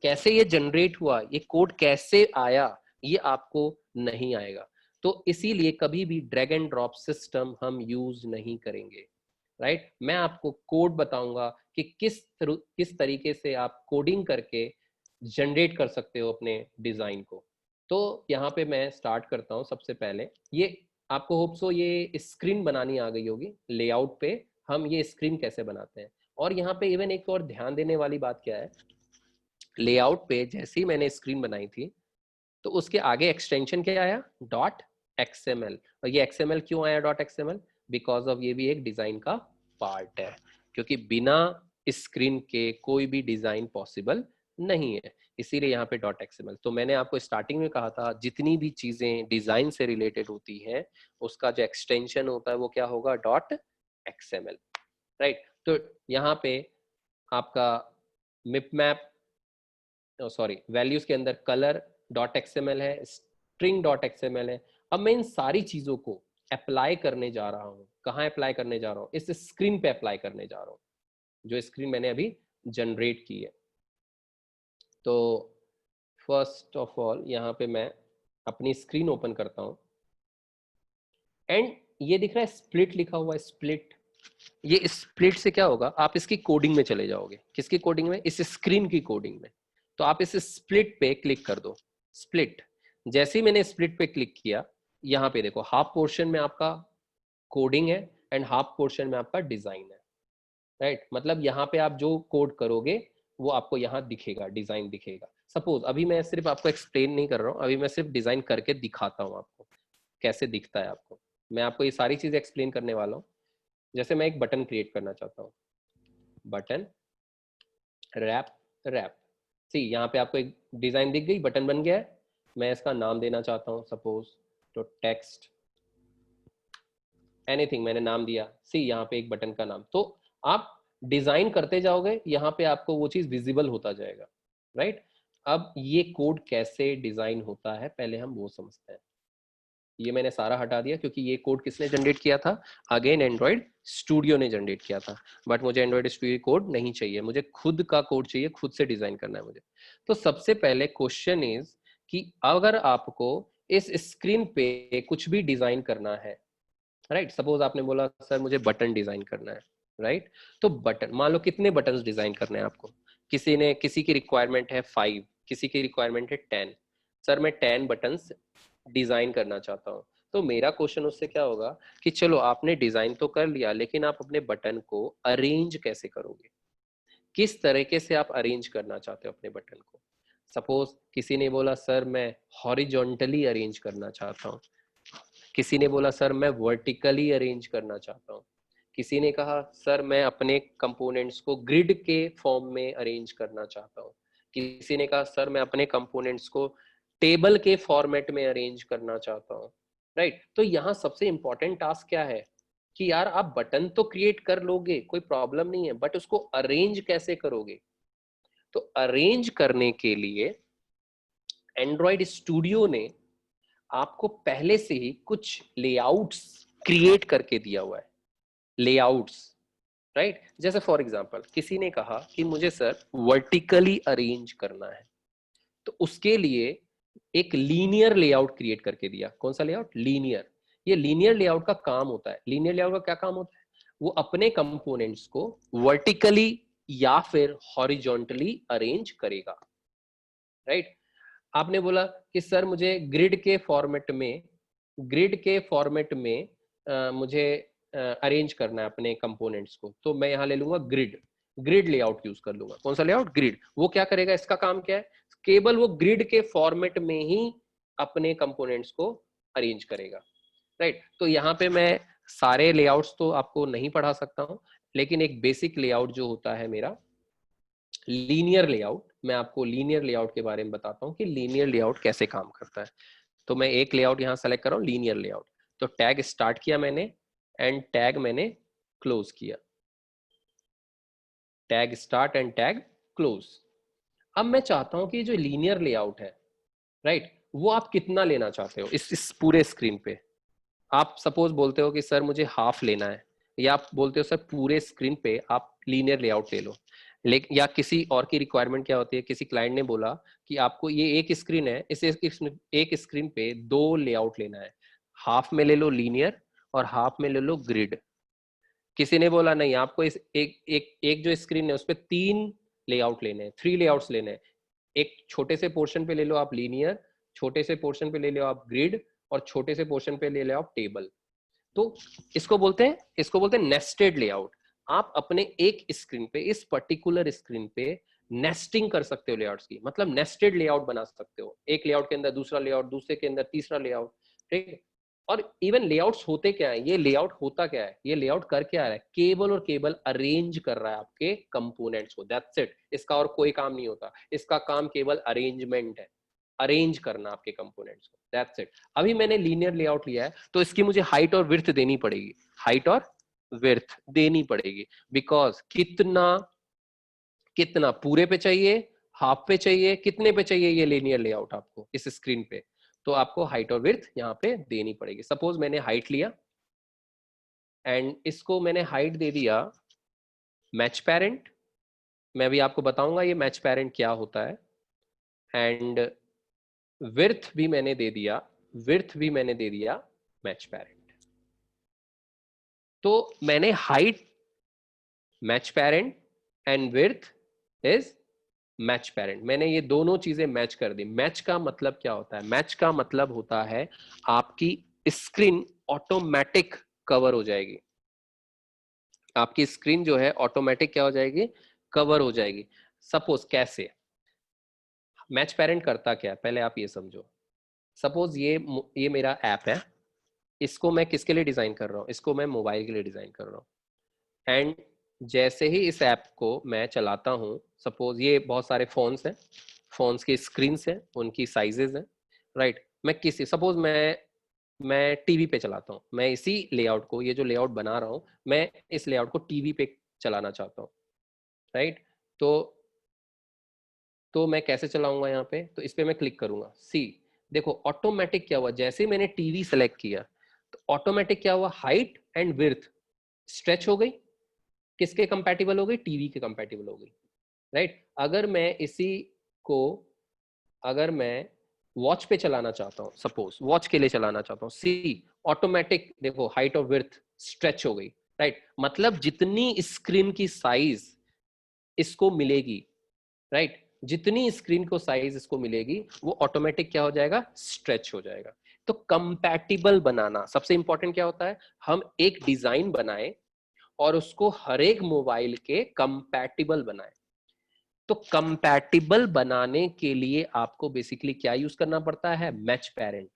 कैसे ये जनरेट हुआ, ये कोड कैसे आया, ये आपको नहीं आएगा। तो इसीलिए कभी भी ड्रैग एंड ड्रॉप सिस्टम हम यूज नहीं करेंगे, राइट। मैं आपको कोड बताऊंगा कि किस तरीके से आप कोडिंग करके जनरेट कर सकते हो अपने डिजाइन को। तो यहाँ पे मैं स्टार्ट करता हूँ। सबसे पहले ये आपको होप सो ये स्क्रीन बनानी आ गई होगी। लेआउट पे हम ये स्क्रीन कैसे बनाते हैं, और यहाँ पे इवन एक और ध्यान देने वाली बात क्या है, लेआउट पे जैसे ही मैंने स्क्रीन बनाई थी तो उसके आगे एक्सटेंशन क्या आया, डॉट एक्सएमएल। और ये एक्सएमएल क्यों आया डॉट एक्सएमएल, बिकॉज ऑफ ये भी एक डिजाइन का पार्ट है, क्योंकि बिना स्क्रीन के कोई भी डिजाइन पॉसिबल नहीं है, इसीलिए यहाँ पे डॉट एक्सएमएल। तो मैंने आपको स्टार्टिंग में कहा था जितनी भी चीजें डिजाइन से रिलेटेड होती हैं उसका जो एक्सटेंशन होता है वो क्या होगा, डॉट एक्सएमएल, राइट। तो यहाँ पे आपका मिप मैप, सॉरी वैल्यूज के अंदर कलर डॉट एक्सएमएल है, स्ट्रिंग डॉट एक्सएमएल है। अब मैं इन सारी चीजों को अप्लाई करने जा रहा हूँ। कहाँ अप्लाई करने जा रहा हूँ, इस स्क्रीन पे अप्लाई करने जा रहा हूँ, जो स्क्रीन मैंने अभी जनरेट की है। तो फर्स्ट ऑफ ऑल यहाँ पे मैं अपनी स्क्रीन ओपन करता हूँ एंड ये दिख रहा है स्प्लिट लिखा हुआ है, स्प्लिट। ये स्प्लिट से क्या होगा, आप इसकी कोडिंग में चले जाओगे। किसकी कोडिंग में, इस स्क्रीन की कोडिंग में। तो आप इस स्प्लिट पे क्लिक कर दो, स्प्लिट। जैसे ही मैंने स्प्लिट पे क्लिक किया, यहाँ पे देखो हाफ पोर्शन में आपका कोडिंग है एंड हाफ पोर्शन में आपका डिजाइन है, राइट। मतलब यहाँ पे आप जो कोड करोगे वो आपको यहाँ दिखेगा, डिजाइन दिखेगा। सपोज अभी मैं सिर्फ आपको एक्सप्लेन नहीं कर रहा हूँ, अभी मैं सिर्फ डिजाइन करके दिखाता हूँ आपको कैसे दिखता है आपको। मैं आपको ये सारी चीजें एक्सप्लेन करने वाला हूँ। जैसे मैं एक बटन क्रिएट करना चाहता हूँ, बटन रैप, रैप सी, यहाँ पे आपको एक डिजाइन दिख गई, बटन बन गया है। मैं इसका नाम देना चाहता हूँ सपोज तो टेक्स्ट एनीथिंग मैंने नाम दिया, सी यहाँ पे एक बटन का नाम, तो आप डिजाइन करते जाओगे, यहाँ पे आपको वो चीज विजिबल होता जाएगा, राइट। अब ये कोड कैसे डिजाइन होता है पहले हम वो समझते हैं। ये मैंने सारा हटा दिया क्योंकि ये कोड किसने जनरेट किया था, अगेन एंड्रॉइड स्टूडियो ने जनरेट किया था, बट मुझे एंड्रॉइड स्टूडियो कोड नहीं चाहिए, मुझे खुद का कोड चाहिए, खुद से डिजाइन करना है मुझे। तो सबसे पहले क्वेश्चन इज कि अगर आपको इस स्क्रीन पे कुछ भी डिजाइन करना है, राइट, सपोज आपने बोला सर मुझे बटन डिजाइन करना है, राइट, तो बटन, मान लो कितने बटन डिजाइन करने हैं आपको, किसी की रिक्वायरमेंट है 5, किसी की रिक्वायरमेंट है 10, सर मैं 10 बटन डिजाइन करना चाहता हूँ। तो मेरा क्वेश्चन उससे क्या होगा कि चलो आपने डिजाइन तो कर लिया, लेकिन आप अपने बटन को अरेंज कैसे करोगे, किस तरीके से आप अरेंज करना चाहते हो अपने बटन को। सपोज किसी ने बोला सर मैं हॉरिजॉन्टली अरेंज करना चाहता हूँ, किसी ने बोला सर मैं वर्टिकली अरेंज करना चाहता हूँ, किसी ने कहा सर मैं अपने कंपोनेंट्स को ग्रिड के फॉर्म में अरेंज करना चाहता हूँ, किसी ने कहा सर मैं अपने कंपोनेंट्स को टेबल के फॉर्मेट में अरेंज करना चाहता हूँ, राइट। तो यहाँ सबसे इंपॉर्टेंट टास्क क्या है कि यार आप बटन तो क्रिएट कर लोगे, कोई प्रॉब्लम नहीं है, बट उसको अरेंज कैसे करोगे। तो अरेंज करने के लिए एंड्रॉइड स्टूडियो ने आपको पहले से ही कुछ लेआउट्स क्रिएट करके दिया हुआ है, लेआउट्स, राइट। जैसे फॉर एग्जांपल किसी ने कहा कि मुझे सर वर्टिकली अरेंज करना है, तो उसके लिए एक लीनियर लेआउट क्रिएट करके दिया। कौन सा लेआउट, लीनियर। ये लीनियर लेआउट का काम होता है, लीनियर लेआउट का क्या काम होता है, वो अपने कंपोनेंट्स को वर्टिकली या फिर हॉरिजॉन्टली अरेंज करेगा, राइट। आपने बोला कि सर मुझे ग्रिड के फॉर्मेट में, ग्रिड के फॉर्मेट में मुझे अरेंज करना है अपने कंपोनेंट्स को, तो मैं यहाँ ले लूंगा ग्रिड, ग्रिड लेआउट यूज कर लूंगा। कौन सा लेआउट, ग्रिड। वो क्या करेगा, इसका काम क्या है, केवल वो ग्रिड के फॉर्मेट में ही अपने कंपोनेंट्स को अरेंज करेगा, राइट। तो यहाँ पे मैं सारे लेआउट्स तो आपको नहीं पढ़ा सकता हूँ, लेकिन एक बेसिक लेआउट जो होता है मेरा लीनियर लेआउट, मैं आपको लीनियर लेआउट के बारे में बताता हूँ कि लीनियर लेआउट कैसे काम करता है। तो मैं एक लेआउट यहाँ सेलेक्ट कर रहा हूँ, लीनियर लेआउट। तो टैग स्टार्ट किया मैंने एंड टैग मैंने क्लोज किया, tag start and tag close. अब मैं चाहता हूं कि जो लीनियर लेआउट है, राइट, वो आप कितना लेना चाहते हो इस पूरे स्क्रीन पे। आप सपोज बोलते हो कि सर मुझे हाफ लेना है, या आप बोलते हो सर पूरे स्क्रीन पे आप लीनियर लेआउट ले लो। लेकिन या किसी और की रिक्वायरमेंट क्या होती है, किसी क्लाइंट ने बोला कि आपको ये एक स्क्रीन है, इस एक स्क्रीन पे 2 लेआउट लेना है, हाफ में ले लो लीनियर और हाफ में ले लो ग्रिड। किसी ने बोला नहीं, आपको इस एक जो स्क्रीन है उस पर 3 लेआउट लेने हैं, 3 लेआउट्स लेने हैं। एक छोटे से पोर्शन पे ले लो आप लीनियर, छोटे से पोर्शन पे ले लो आप ग्रिड, और छोटे से पोर्शन पे ले लो आप टेबल। तो इसको बोलते हैं नेस्टेड लेआउट। आप अपने एक स्क्रीन पे, इस पर्टिकुलर स्क्रीन पे नेस्टिंग कर सकते हो लेआउट्स की, मतलब नेस्टेड लेआउट बना सकते हो, एक लेआउट के अंदर दूसरा लेआउट, दूसरे के अंदर तीसरा लेआउट, ठीक है। और इवन लेआउट्स होते क्या है, ये लेआउट होता क्या है, ये लेआउट कर क्या रहा है, केबल और केबल अरेंज कर रहा है आपके कंपोनेंट्स को, दैट्स इट। इसका और कोई काम नहीं होता, इसका काम केवल अरेंजमेंट है, अरेंज करना आपके कंपोनेंट्स को, दैट्स इट। अभी मैंने लीनियर लेआउट लिया है, तो इसकी मुझे हाइट और विड्थ देनी पड़ेगी, हाइट और विड्थ देनी पड़ेगी, बिकॉज कितना कितना पूरे पे चाहिए, हाफ पे चाहिए, कितने पे चाहिए ये लीनियर लेआउट आपको इस स्क्रीन पे, तो आपको हाइट और विड्थ यहाँ पे देनी पड़ेगी। सपोज मैंने हाइट लिया एंड इसको मैंने हाइट दे दिया मैच पेरेंट, मैं भी आपको बताऊंगा ये मैच पेरेंट क्या होता है, एंड विड्थ भी मैंने दे दिया, विड्थ भी मैंने दे दिया मैच पेरेंट। तो मैंने height match parent and width is match parent, मैंने ये दोनों चीजें मैच कर दी। मैच का मतलब क्या होता है, मैच का मतलब होता है आपकी स्क्रीन ऑटोमेटिक कवर हो जाएगी, आपकी स्क्रीन जो है ऑटोमेटिक क्या हो जाएगी, कवर हो जाएगी। सपोज कैसे मैच पेरेंट करता क्या है, पहले आप ये समझो। सपोज ये मेरा ऐप है, इसको मैं किसके लिए डिजाइन कर रहा हूँ, इसको मैं मोबाइल के लिए डिजाइन कर रहा हूँ, एंड जैसे ही इस ऐप को मैं चलाता हूँ, सपोज ये बहुत सारे फोन्स हैं, फोन्स की स्क्रीन हैं, उनकी साइजेस हैं, राइट। मैं किसी सपोज मैं मैं टीवी पे चलाता हूँ, मैं इसी लेआउट को, ये जो लेआउट बना रहा हूँ, मैं इस लेआउट को टीवी पे चलाना चाहता हूँ, राइट। तो मैं कैसे चलाऊंगा यहाँ पे, तो इस पे मैं क्लिक करूंगा। सी देखो ऑटोमेटिक क्या हुआ, जैसे मैंने टीवी सेलेक्ट किया तो ऑटोमेटिक क्या हुआ, हाइट एंड विड्थ स्ट्रेच हो गई, किसके कंपैटिबल हो गई, टीवी के कंपैटिबल हो गई, राइट। अगर मैं वॉच पे चलाना चाहता हूँ, सपोज वॉच के लिए चलाना चाहता हूँ, सी ऑटोमेटिक देखो हाइट और विड्थ स्ट्रेच हो गई, राइट। मतलब जितनी स्क्रीन की साइज इसको मिलेगी, राइट, जितनी स्क्रीन को साइज इसको मिलेगी वो ऑटोमेटिक क्या हो जाएगा, स्ट्रेच हो जाएगा। तो कंपैटिबल बनाना सबसे इंपॉर्टेंट क्या होता है, हम एक डिजाइन बनाएं और उसको हर एक मोबाइल के कंपैटिबल बनाएं। तो कंपैटिबल बनाने के लिए आपको बेसिकली क्या यूज करना पड़ता है, मैच पेरेंट।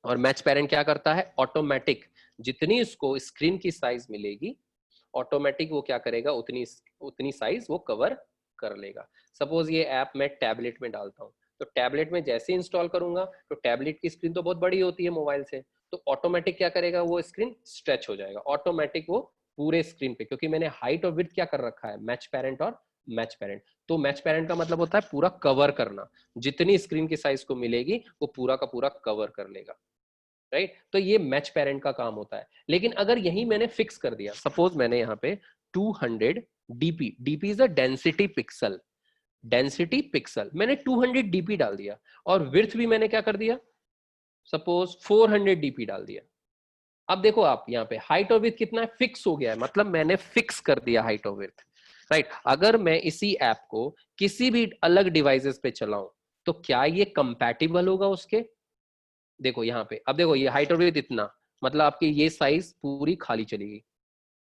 और मैच पेरेंट क्या करता है, ऑटोमेटिक जितनी उसको स्क्रीन की साइज मिलेगी ऑटोमेटिक वो क्या करेगा, उतनी उतनी साइज वो कवर कर लेगा। सपोज ये ऐप मैं टैबलेट में डालता हूँ, तो टैबलेट में जैसे इंस्टॉल करूंगा तो टैबलेट की स्क्रीन तो बहुत बड़ी होती है मोबाइल से, तो ऑटोमेटिक क्या करेगा, वो स्क्रीन स्ट्रेच हो जाएगा ऑटोमेटिक वो पूरे स्क्रीन पे, क्योंकि मैंने हाइट और विड्थ क्या कर रखा है, मैच पेरेंट और मैच पेरेंट। तो मैच पेरेंट का मतलब होता है पूरा कवर करना, जितनी स्क्रीन की साइज को मिलेगी वो पूरा का पूरा कवर कर लेगा, राइट। तो ये मैच पेरेंट का काम होता है। लेकिन अगर यही मैंने फिक्स कर दिया, सपोज मैंने यहाँ पे 200 DP, DP is a density pixel, density pixel मैंने 200 डीपी डाल दिया, और विड्थ भी मैंने क्या कर दिया, सपोज 400 डीपी डाल दिया। अब देखो आप यहाँ पे हाइट और विड्थ कितना है, फिक्स हो गया है, मतलब मैंने फिक्स कर दिया हाइट और विड्थ, राइट। अगर मैं इसी ऐप को किसी भी अलग डिवाइसेस पे चलाऊं तो क्या ये कंपैटिबल होगा उसके, देखो यहाँ पे, अब देखो ये हाइट और विड्थ इतना, मतलब आपकी ये साइज पूरी खाली चली गई,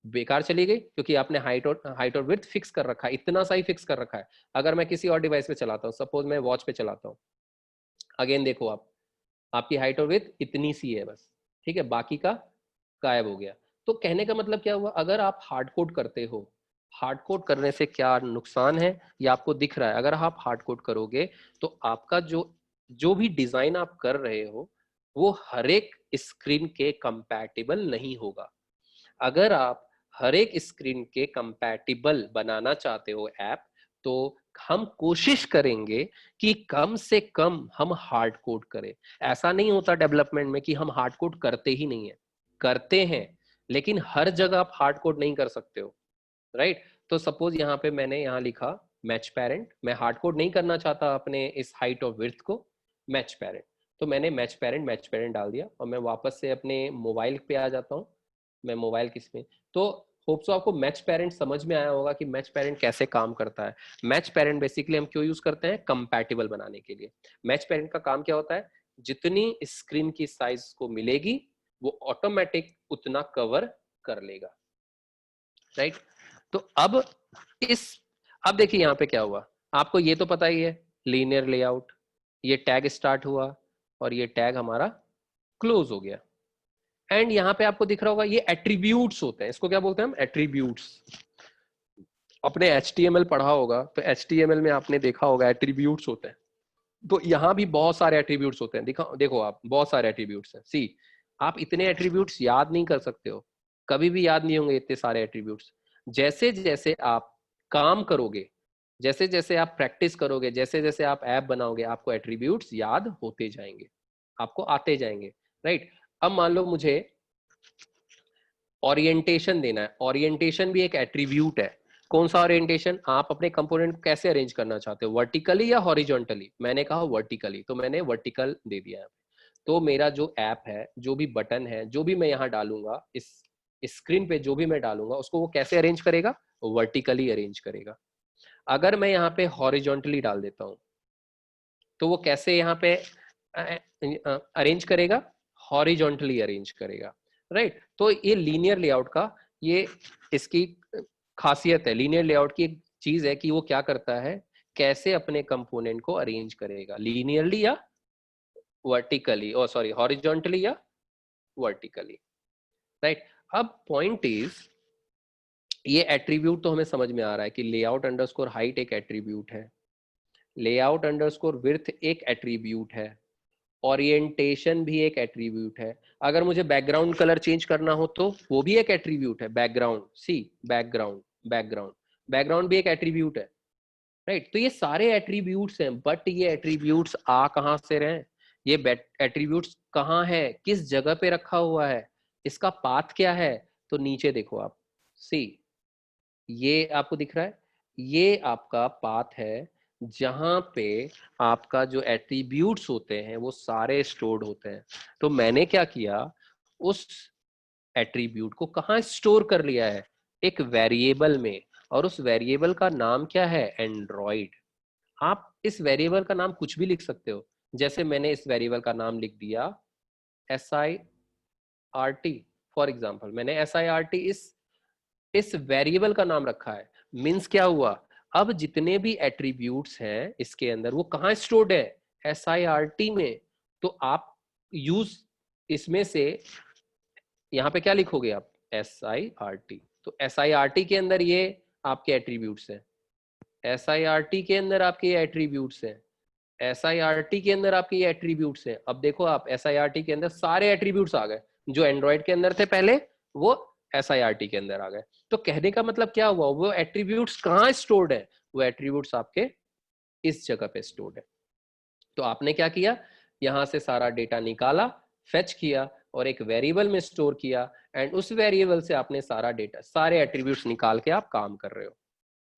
बेकार चली गई, क्योंकि आपने हाइट और विड्थ फिक्स कर रखा है, इतना सा ही फिक्स कर रखा है। अगर मैं किसी और डिवाइस पे चलाता हूँ, सपोज मैं वॉच पे चलाता हूँ, अगेन देखो आप, आपकी हाइट और विड्थ इतनी सी है बस, ठीक है, बाकी का गायब हो गया। तो कहने का मतलब क्या हुआ, अगर आप हार्ड कोड करते हो, हार्ड कोड करने से क्या नुकसान है ये आपको दिख रहा है। अगर आप हार्ड कोड करोगे तो आपका जो जो भी डिजाइन आप कर रहे हो वो हर एक स्क्रीन के कंपैटिबल नहीं होगा। अगर आप हर एक स्क्रीन के कंपैटिबल बनाना चाहते हो ऐप, तो हम कोशिश करेंगे कि कम से कम हम हार्ड कोड करें। ऐसा नहीं होता डेवलपमेंट में कि हम हार्ड कोड करते ही नहीं है, करते हैं, लेकिन हर जगह आप हार्ड कोड नहीं कर सकते हो, राइट। तो सपोज यहाँ पे मैंने यहाँ लिखा मैच पेरेंट, मैं हार्ड कोड नहीं करना चाहता अपने इस हाइट और विड्थ को, मैच पेरेंट, तो मैंने मैच पेरेंट डाल दिया, और मैं वापस से अपने मोबाइल पे आ जाता हूँ। मैं मोबाइल किस में, तो होप सो आपको मैच पेरेंट समझ में आया होगा कि मैच पेरेंट कैसे काम करता है। मैच पेरेंट बेसिकली हम क्यों यूज करते हैं, कंपैटिबल बनाने के लिए। मैच पेरेंट का काम क्या होता है, जितनी स्क्रीन की साइज को मिलेगी वो ऑटोमेटिक उतना कवर कर लेगा, राइट। तो इस अब देखिए यहाँ पे क्या हुआ, आपको ये तो पता ही है, लीनियर लेआउट, ये टैग स्टार्ट हुआ और ये टैग हमारा क्लोज हो गया। एंड यहाँ पे आपको दिख रहा होगा ये एट्रीब्यूट्स होते हैं, इसको क्या बोलते हैं हम, एट्रीब्यूट्स। अपने HTML पढ़ा होगा तो HTML में आपने देखा होगा एट्रीब्यूट्स होते हैं, तो यहाँ भी बहुत सारे एट्रीब्यूट्स होते हैं। देखो आप, बहुत सारे एट्रीब्यूट्स हैं। सी आप इतने एट्रीब्यूट्स याद नहीं कर सकते हो, कभी भी याद नहीं होंगे इतने सारे एट्रीब्यूट्स। जैसे जैसे आप काम करोगे, जैसे जैसे आप प्रैक्टिस करोगे, जैसे जैसे आप ऐप बनाओगे, आपको एट्रीब्यूट्स याद होते जाएंगे, आपको आते जाएंगे, राइट। अब मान लो मुझे ओरिएंटेशन देना है, ओरिएंटेशन भी एक एट्रीब्यूट है। कौन सा ओरिएंटेशन, आप अपने कंपोनेंट को कैसे अरेंज करना चाहते हो, वर्टिकली या हॉरिजॉन्टली, मैंने कहा वर्टिकली, तो मैंने वर्टिकल दे दिया है। तो मेरा जो ऐप है, जो भी बटन है, जो भी मैं यहाँ डालूंगा, इस स्क्रीन पे जो भी मैं डालूंगा उसको वो कैसे अरेंज करेगा, वर्टिकली अरेंज करेगा। अगर मैं यहाँ पे हॉरिजॉन्टली डाल देता हूँ तो वो कैसे यहाँ पे अरेंज करेगा, हॉरिजॉन्टली अरेंज करेगा, राइट। तो ये लीनियर लेआउट का ये इसकी खासियत है, लीनियर लेआउट की एक चीज है कि वो क्या करता है, कैसे अपने कंपोनेंट को अरेंज करेगा, लीनियरली या वर्टिकली, ओ सॉरी हॉरिजॉन्टली या वर्टिकली, राइट। अब पॉइंट इज, ये एट्रीब्यूट तो हमें समझ में आ रहा है कि लेआउट अंडरस्कोर हाइट एक एट्रीब्यूट है, लेआउट अंडरस्कोर विड्थ एक एट्रीब्यूट है, ओरिएंटेशन भी एक एट्रीब्यूट है। अगर मुझे बैकग्राउंड कलर चेंज करना हो तो वो भी एक एट्रीब्यूट है। बैकग्राउंड, सी बैकग्राउंड, बैकग्राउंड, बैकग्राउंड भी एक एट्रीब्यूट है, राइट। तो ये सारे एट्रीब्यूट्स हैं, बट ये एट्रीब्यूट्स आ कहाँ से रहे हैं, ये एट्रीब्यूट्स कहाँ है, किस जगह पे रखा हुआ है, इसका पाथ क्या है। तो नीचे देखो आप, सी ये आपको दिख रहा है, ये आपका पाथ है जहां पे आपका जो एट्रीब्यूट्स होते हैं वो सारे स्टोर्ड होते हैं। तो मैंने क्या किया, उस एट्रीब्यूट को कहाँ स्टोर कर लिया है, एक वेरिएबल में, और उस वेरिएबल का नाम क्या है, एंड्रॉइड। आप इस वेरिएबल का नाम कुछ भी लिख सकते हो, जैसे मैंने इस वेरिएबल का नाम लिख दिया SIRT फॉर एग्जाम्पल। मैंने SIRT इस वेरिएबल का नाम रखा है। मीन्स क्या हुआ, अब जितने भी एट्रीब्यूट्स हैं इसके अंदर वो कहाँ स्टोर्ड है, SIRT में। तो आप यूज इसमें से यहाँ पे क्या लिखोगे आप, SIRT। तो SIRT के अंदर ये आपके एट्रीब्यूट्स हैं, SIRT के अंदर आपके ये एट्रीब्यूट्स हैं, SIRT के अंदर आपके ये एट्रीब्यूट्स हैं। अब देखो आप, SIRT के अंदर सारे एट्रीब्यूट्स आ गए, जो एंड्रॉइड के अंदर थे पहले वो SIRT के अंदर आ गए। तो कहने का मतलब क्या हुआ, वो एट्रीब्यूट्स कहाँ स्टोर्ड है, वो एट्रीब्यूट्स आपके इस जगह पे स्टोर्ड है। तो आपने क्या किया, यहां से सारा डेटा निकाला, फेच किया और एक वेरिएबल में स्टोर किया, एंड उस वेरिएबल से आपने सारा डेटा, सारे एट्रीब्यूट्स निकाल के आप काम कर रहे हो,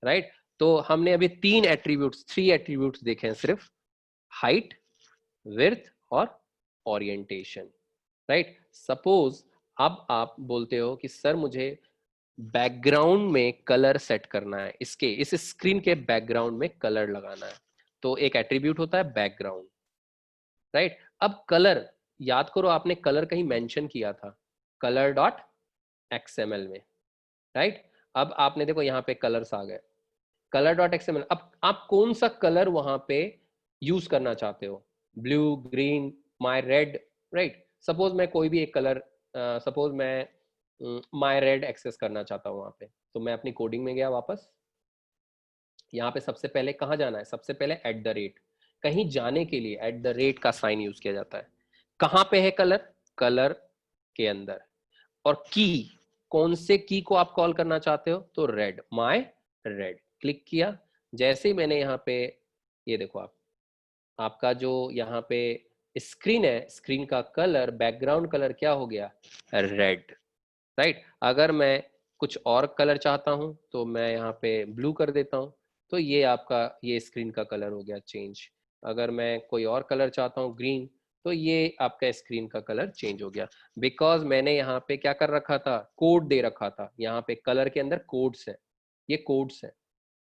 राइट। तो हमने अभी 3 एट्रीब्यूट्स देखे हैं सिर्फ, हाइट, विड्थ और ओरिएंटेशन, राइट। सपोज अब आप बोलते हो कि सर मुझे बैकग्राउंड में कलर सेट करना है, इसके इस स्क्रीन के बैकग्राउंड में कलर लगाना है, तो एक एट्रीब्यूट होता है बैकग्राउंड, राइट। अब कलर, याद करो आपने कलर कहीं मेंशन किया था, कलर डॉट XML में, राइट। अब आपने देखो यहाँ पे कलर्स आ गए, कलर डॉट XML। अब आप कौन सा कलर वहां पे यूज करना चाहते हो, ब्लू, ग्रीन, माई रेड, राइट। सपोज मैं कोई भी एक कलर, सपोज मैं माई रेड एक्सेस करना चाहता हूँ वहां पे, तो मैं अपनी कोडिंग में गया वापस, यहाँ पे सबसे पहले कहाँ जाना है, सबसे पहले @, कहीं जाने के लिए @ का साइन यूज किया जाता है। कहाँ पे है कलर, कलर के अंदर, और की, कौन से की को आप कॉल करना चाहते हो, तो रेड, माई रेड, क्लिक किया। जैसे ही मैंने यहाँ पे, ये देखो आप, आपका जो यहाँ पे स्क्रीन है, स्क्रीन का कलर, बैकग्राउंड कलर क्या हो गया, रेड, राइट। अगर मैं कुछ और कलर चाहता हूं तो मैं यहाँ पे ब्लू कर देता हूं, तो ये आपका ये स्क्रीन का कलर हो गया चेंज। अगर मैं कोई और कलर चाहता हूँ ग्रीन, तो ये आपका स्क्रीन का कलर चेंज हो गया, बिकॉज मैंने यहाँ पे क्या कर रखा था, कोड दे रखा था। यहाँ पे कलर के अंदर कोड्स है, ये कोड्स है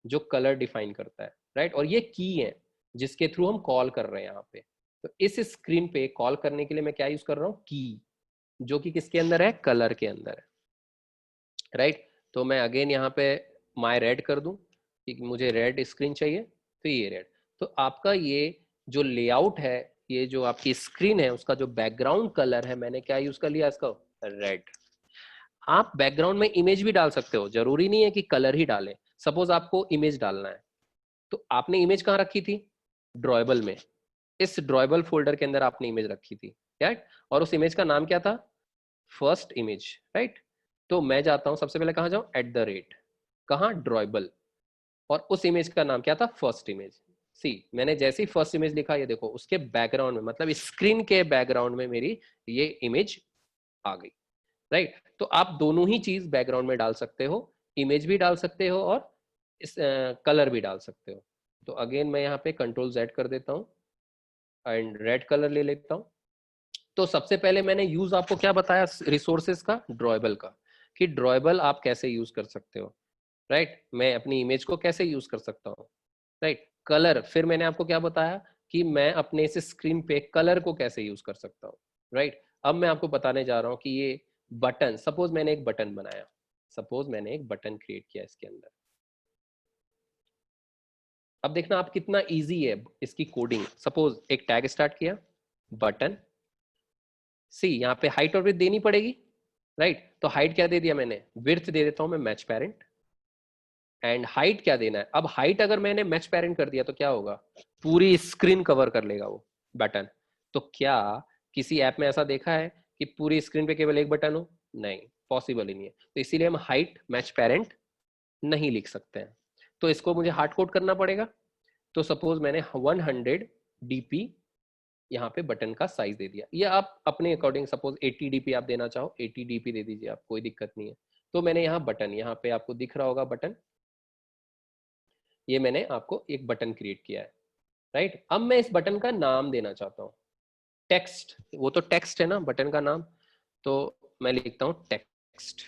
जो कलर डिफाइन करता है, राइट। और ये की है जिसके थ्रू हम कॉल कर रहे हैं यहाँ पे। तो इस स्क्रीन पे कॉल करने के लिए मैं क्या यूज कर रहा हूँ, की, जो कि किसके अंदर है, कलर के अंदर है, राइट। तो मैं अगेन यहाँ पे माई रेड कर दूं कि मुझे रेड स्क्रीन चाहिए, तो ये रेड। तो आपका ये जो लेआउट है, ये जो आपकी स्क्रीन है, उसका जो बैकग्राउंड कलर है, मैंने क्या यूज कर लिया इसका, रेड। आप बैकग्राउंड में इमेज भी डाल सकते हो, जरूरी नहीं है कि कलर ही डालें। सपोज आपको इमेज डालना है, तो आपने इमेज कहाँ रखी थी, ड्रॉयबल में, इस ड्रॉयबल फोल्डर के अंदर आपने इमेज रखी थी, राइट। और उस इमेज का नाम क्या था, फर्स्ट इमेज, राइट। तो मैं जाता हूं, सबसे पहले कहां जाऊं, @ कहां, ड्रॉयबल, और उस इमेज का नाम क्या था, फर्स्ट इमेज। सी मैंने जैसे ही फर्स्ट इमेज लिखा, ये देखो उसके बैकग्राउंड में, मतलब स्क्रीन के बैकग्राउंड में मेरी ये इमेज आ गई, राइट। तो आप दोनों ही चीज बैकग्राउंड में डाल सकते हो, इमेज भी डाल सकते हो और इस कलर भी डाल सकते हो। तो अगेन मैं यहाँ पे Ctrl+Z कर देता हूँ एंड रेड कलर ले लेता हूँ। तो सबसे पहले मैंने यूज आपको क्या बताया रिसोर्सेज का, ड्रॉयबल का, कि ड्रॉयबल आप कैसे यूज कर सकते हो, राइट। मैं अपनी इमेज को कैसे यूज कर सकता हूँ, राइट। कलर, फिर मैंने आपको क्या बताया कि मैं अपने इस स्क्रीन पे कलर को कैसे यूज कर सकता हूँ, राइट। अब मैं आपको बताने जा रहा हूँ कि ये बटन, सपोज मैंने एक बटन बनाया, सपोज मैंने एक बटन क्रिएट किया इसके अंदर। अब देखना आप कितना इजी है इसकी कोडिंग। सपोज एक टैग स्टार्ट किया, बटन, सी यहाँ पे हाइट और विड्थ देनी पड़ेगी, राइट। तो हाइट क्या दे दिया मैंने, विड्थ दे देता हूं मैं मैच पेरेंट, एंड हाइट क्या देना है। अब हाइट अगर मैंने मैच पेरेंट कर दिया तो क्या होगा, पूरी स्क्रीन कवर कर लेगा वो बटन। तो क्या किसी ऐप में ऐसा देखा है कि पूरी स्क्रीन पे केवल एक बटन हो? नहीं, पॉसिबल ही नहीं है। तो इसीलिए हम हाइट मैच पेरेंट नहीं लिख सकते हैं। तो इसको मुझे हार्ड कोड करना पड़ेगा। तो सपोज मैंने 100 डीपी यहाँ पे बटन का साइज दे दिया, या आप अपने अकॉर्डिंग सपोज 80 डीपी आप देना चाहो 80 डीपी दे दीजिए आप, कोई दिक्कत नहीं है। तो मैंने यहाँ बटन, यहाँ पे आपको दिख रहा होगा बटन, ये मैंने आपको एक बटन क्रिएट किया है, राइट। अब मैं इस बटन का नाम देना चाहता हूँ, टेक्स्ट, वो तो टेक्स्ट है ना बटन का नाम, तो मैं लिखता हूँ टेक्स्ट।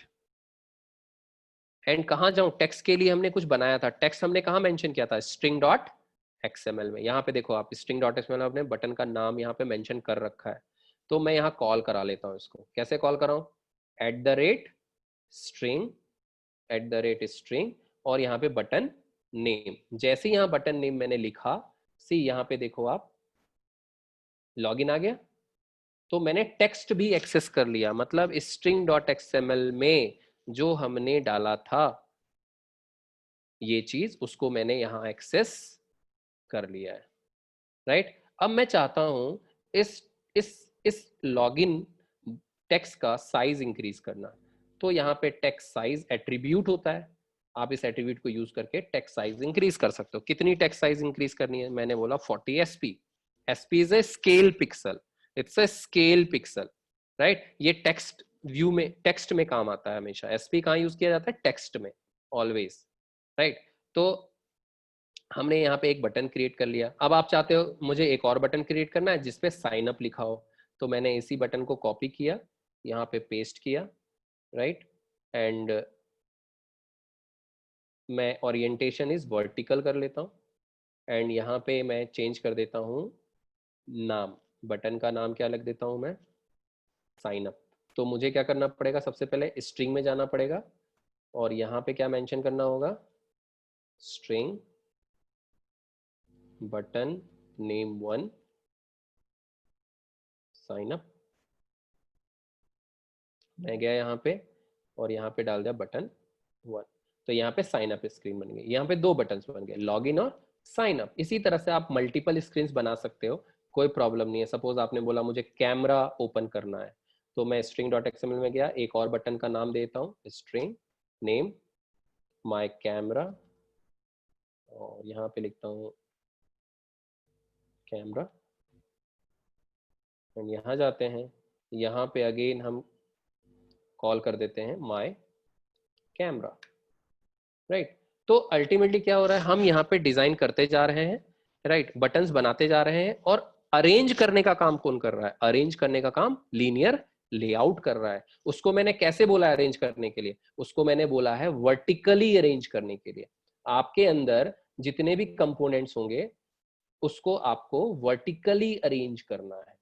एंड कहाँ जाऊं? टेक्स्ट के लिए हमने कुछ बनाया था, टेक्स्ट हमने कहाँ मेंशन किया था? स्ट्रिंग डॉट एक्सएमएल में। यहाँ पे देखो आप, स्ट्रिंग डॉट एक्सएमएल अपने बटन का नाम यहाँ पे मेंशन कर रखा है। तो मैं यहाँ कॉल करा लेता हूँ इसको। कैसे कॉल कराऊं? @string, @string, और यहाँ पे बटन नेम। जैसे यहाँ बटन नेम मैंने लिखा, सी यहाँ पे देखो आप, लॉगिन आ गया। तो मैंने टेक्स्ट भी एक्सेस कर लिया, मतलब स्ट्रिंग डॉट एक्सएमएल में जो हमने डाला था ये चीज, उसको मैंने यहाँ एक्सेस कर लिया है, राइट। अब मैं चाहता हूं इस लॉगिन टेक्स्ट का साइज इंक्रीज करना। तो यहाँ पे टेक्स्ट साइज एट्रीब्यूट होता है, आप इस एट्रीब्यूट को यूज करके टेक्स्ट साइज इंक्रीज कर सकते हो। कितनी टेक्स्ट साइज इंक्रीज करनी है? मैंने बोला 40 SP. SP is a scale pixel, it's a scale pixel, right. ये टेक्स्ट व्यू में, टेक्स्ट में काम आता है हमेशा। एसपी कहाँ यूज किया जाता है? टेक्स्ट में ऑलवेज, राइट। तो हमने यहाँ पे एक बटन क्रिएट कर लिया। अब आप चाहते हो मुझे एक और बटन क्रिएट करना है जिसपे साइन अप लिखा हो, तो मैंने इसी बटन को कॉपी किया, यहाँ पे पेस्ट किया, राइट। एंड मैं ओरिएंटेशन इज वर्टिकल कर लेता हूँ, एंड यहाँ पे मैं चेंज कर देता हूँ नाम, बटन का नाम क्या लग देता हूँ मैं? Sign up. तो मुझे क्या करना पड़ेगा? सबसे पहले स्ट्रिंग में जाना पड़ेगा, और यहाँ पे क्या मेंशन करना होगा? String button name 1 sign up. मैं गया यहाँ पे और यहाँ पे डाल दिया बटन 1। तो यहाँ पे साइन अप स्क्रीन बन गई। यहाँ पे दो बटन बन गए, लॉगिन और साइन अप। इसी तरह से आप मल्टीपल स्क्रीन बना सकते हो, कोई प्रॉब्लम नहीं है। सपोज आपने बोला मुझे कैमरा ओपन करना है, तो मैं स्ट्रिंग डॉट एक्सएमएल में गया, एक और बटन का नाम देता हूँ स्ट्रिंग नेम माय कैमरा, और यहाँ पे लिखता हूँ कैमरा। एंड यहाँ जाते हैं, यहाँ पे अगेन हम कॉल कर देते हैं माय कैमरा, राइट। तो अल्टीमेटली क्या हो रहा है? हम यहाँ पे डिजाइन करते जा रहे हैं, राइट, बटन्स बनाते जा रहे हैं, और अरेंज करने का काम कौन कर रहा है? अरेंज करने का काम लीनियर लेआउट कर रहा है। उसको मैंने कैसे बोला है अरेंज करने के लिए? उसको मैंने बोला है वर्टिकली अरेंज करने के लिए। आपके अंदर जितने भी कंपोनेंट्स होंगे उसको आपको वर्टिकली अरेंज करना है,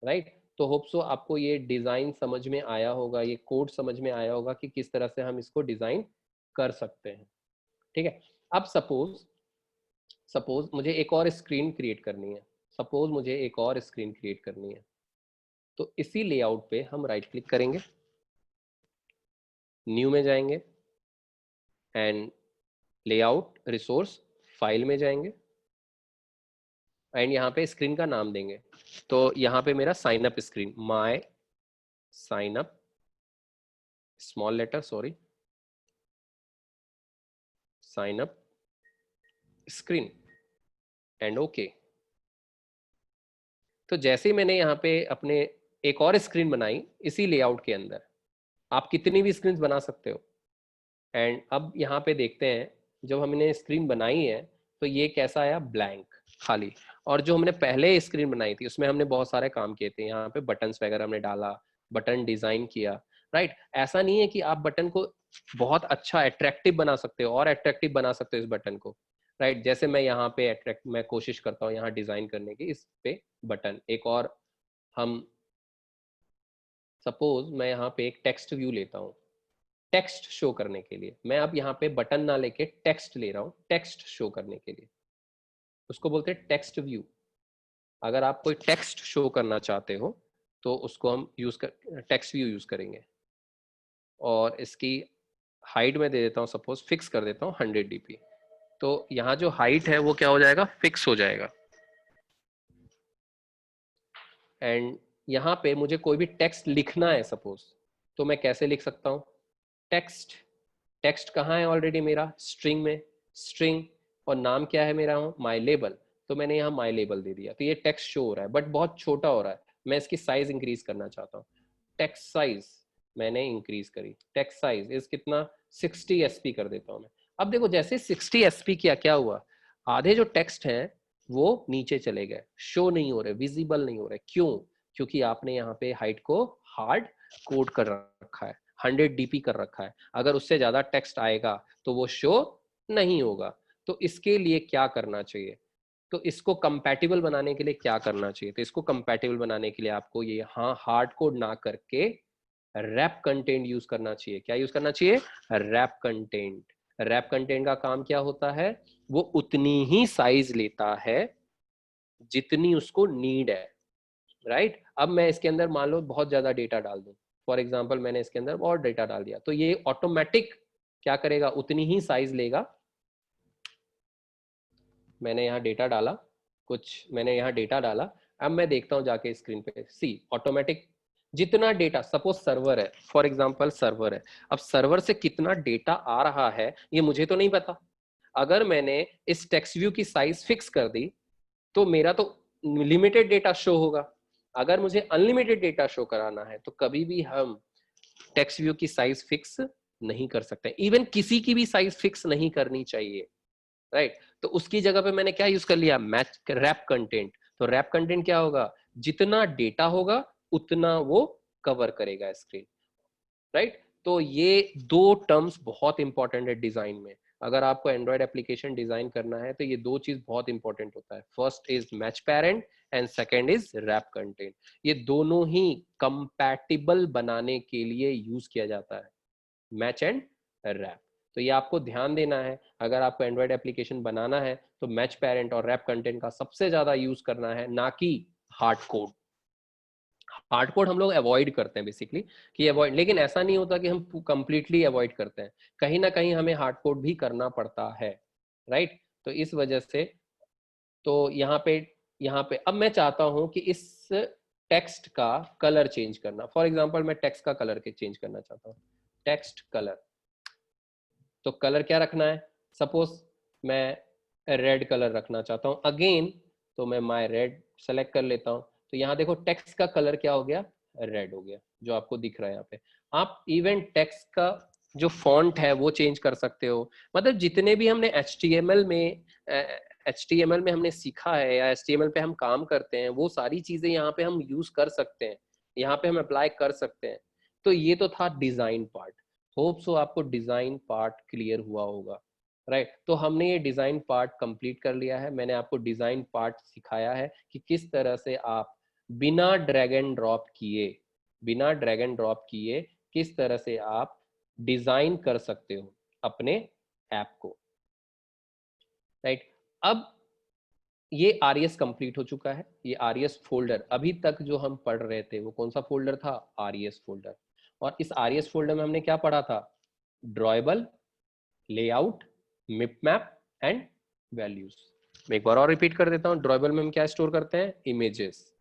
राइट। तो होप सो आपको ये डिजाइन समझ में आया होगा, ये कोड समझ में आया होगा कि किस तरह से हम इसको डिजाइन कर सकते हैं, ठीक है। अब सपोज मुझे एक और स्क्रीन क्रिएट करनी है, सपोज मुझे एक और स्क्रीन क्रिएट करनी है, तो इसी लेआउट पे हम राइट क्लिक करेंगे, न्यू में जाएंगे, एंड लेआउट रिसोर्स फाइल में जाएंगे, एंड यहाँ पे स्क्रीन का नाम देंगे। तो यहाँ पे मेरा sign up screen, my sign up, small letter sorry, sign up screen, and okay. तो जैसे ही मैंने यहाँ पे अपने एक और स्क्रीन बनाई इसी लेआउट के अंदर, आप कितनी भी स्क्रीन बना सकते हो। एंड अब यहाँ पे देखते हैं, जब हमने स्क्रीन बनाई है तो ये कैसा आया? ब्लैंक, खाली। और जो हमने पहले स्क्रीन बनाई थी उसमें हमने बहुत सारे काम किए थे, यहाँ पे बटन्स वगैरह हमने डाला, बटन डिजाइन किया, राइट। ऐसा नहीं है कि आप बटन को बहुत अच्छा अट्रैक्टिव बना सकते हो, और अट्रैक्टिव बना सकते हो इस बटन को, राइट। जैसे मैं यहाँ पे मैं कोशिश करता हूँ यहाँ डिजाइन करने की, इस पे बटन एक और हम, सपोज मैं यहाँ पे एक टेक्स्ट व्यू लेता हूँ टेक्स्ट शो करने के लिए। मैं अब यहाँ पे बटन ना लेके टेक्स्ट ले रहा हूँ टेक्स्ट शो करने के लिए, उसको बोलते हैं टेक्स्ट व्यू। अगर आप कोई टेक्स्ट शो करना चाहते हो तो उसको हम टेक्स्ट व्यू यूज करेंगे। और इसकी हाइट में दे देता हूँ, सपोज फिक्स कर देता हूँ 100 dp। तो यहाँ जो हाइट है वो क्या हो जाएगा? फिक्स हो जाएगा। एंड यहाँ पे मुझे कोई भी टेक्स्ट लिखना है सपोज, तो मैं कैसे लिख सकता हूँ? टेक्स्ट, टेक्स्ट कहाँ है ऑलरेडी मेरा? स्ट्रिंग में, स्ट्रिंग, और नाम क्या है मेरा? माई लेबल, तो मैंने यहाँ माई लेबल दे दिया, तो ये टेक्स्ट शो हो रहा है बट बहुत छोटा हो रहा है, मैं इसकी साइज इंक्रीज करना चाहता हूँ। टेक्स्ट साइज मैंने इंक्रीज करी, टेक्स्ट साइज इस कितना 60 SP कर देता हूँ मैं। अब देखो जैसे 60 SP किया, क्या हुआ? आधे जो टेक्स्ट हैं वो नीचे चले गए, शो नहीं हो रहे, विजिबल नहीं हो रहे। क्यों? क्योंकि आपने यहाँ पे हाइट को हार्ड कोड कर रखा है, 100 DP कर रखा है। अगर उससे ज्यादा टेक्स्ट आएगा तो वो शो नहीं होगा। तो इसके लिए क्या करना चाहिए? तो इसको कंपैटिबल बनाने के लिए क्या करना चाहिए? तो इसको कंपैटिबल बनाने के लिए आपको ये हाँ हार्ड कोड ना करके रैप कंटेंट यूज करना चाहिए। क्या यूज करना चाहिए? Wrap content. रैप कंटेंट का काम क्या होता है? वो उतनी ही साइज लेता है जितनी उसको नीड है, राइट? अब मैं इसके अंदर मान लो बहुत ज्यादा डेटा डाल दूं, फॉर एग्जांपल मैंने इसके अंदर और डेटा डाल दिया, तो ये ऑटोमेटिक क्या करेगा? उतनी ही साइज लेगा। मैंने यहाँ डेटा डाला, कुछ मैंने यहाँ डेटा डाला, अब मैं देखता हूँ जाके स्क्रीन पे, सी ऑटोमेटिक जितना डेटा, सपोज सर्वर है, फॉर एग्जांपल सर्वर है, अब सर्वर से कितना डेटा आ रहा है ये मुझे तो नहीं पता। अगर मैंने इस टेक्स्ट व्यू की साइज फिक्स कर दी तो मेरा तो लिमिटेड डेटा शो होगा। अगर मुझे अनलिमिटेड डेटा शो कराना है तो कभी भी हम टेक्स्ट व्यू की साइज फिक्स नहीं कर सकते, इवन किसी की भी साइज फिक्स नहीं करनी चाहिए, राइट? तो उसकी जगह पे मैंने क्या यूज कर लिया? Match wrap content. तो रैप कंटेंट क्या होगा? जितना डेटा होगा उतना वो कवर करेगा स्क्रीन, राइट? तो ये दो टर्म्स बहुत इंपॉर्टेंट है डिजाइन में। अगर आपको एंड्रॉयड एप्लीकेशन डिजाइन करना है तो ये दो चीज बहुत इंपॉर्टेंट होता है। First is match parent and second is wrap content. ये दोनों ही कंपैटिबल बनाने के लिए यूज किया जाता है, मैच एंड रैप। तो ये आपको ध्यान देना है, अगर आपको एंड्रॉयड एप्लीकेशन बनाना है तो मैच पेरेंट और रैप कंटेंट का सबसे ज्यादा यूज करना है, ना कि हार्ड कोड। हार्ड कोड हम लोग अवॉइड करते हैं बेसिकली, कि अवॉइड, लेकिन ऐसा नहीं होता कि हम कंप्लीटली अवॉइड करते हैं, कहीं ना कहीं हमें हार्ड कोड भी करना पड़ता है, राइट? तो इस वजह से, तो यहाँ पे अब मैं चाहता हूं कि इस टेक्स्ट का कलर चेंज करना, फॉर एग्जांपल मैं टेक्स्ट का कलर के चेंज करना चाहता हूँ, टेक्स्ट कलर। तो कलर क्या रखना है? सपोज मैं रेड कलर रखना चाहता हूँ अगेन, तो मैं माय रेड सेलेक्ट कर लेता हूँ। तो यहाँ देखो टेक्स्ट का कलर क्या हो गया? रेड हो गया, जो आपको दिख रहा है यहाँ पे। आप इवन टेक्स्ट का जो फॉन्ट है वो चेंज कर सकते हो। मतलब जितने भी हमने HTML में हमने सीखा है या HTML पे हम काम करते हैं, वो सारी चीजें यहाँ पे हम यूज कर सकते हैं, यहाँ पे हम अप्लाई कर सकते हैं। तो ये तो था डिजाइन पार्ट। होप सो आपको डिजाइन पार्ट क्लियर हुआ होगा, राइट? तो हमने ये डिजाइन पार्ट कंप्लीट कर लिया है। मैंने आपको डिजाइन पार्ट सिखाया है कि किस तरह से आप बिना ड्रैग एंड ड्रॉप किए, किस तरह से आप डिजाइन कर सकते हो अपने ऐप को, राइट? अब ये RES कंप्लीट हो चुका है। ये RES फोल्डर, अभी तक जो हम पढ़ रहे थे वो कौन सा फोल्डर था? RES folder. और इस RES फोल्डर में हमने क्या पढ़ा था? Drawable, layout, mipmap and values. मैं एक बार और रिपीट कर देता हूँ। ड्रॉएबल में हम क्या स्टोर करते हैं? इमेजेस।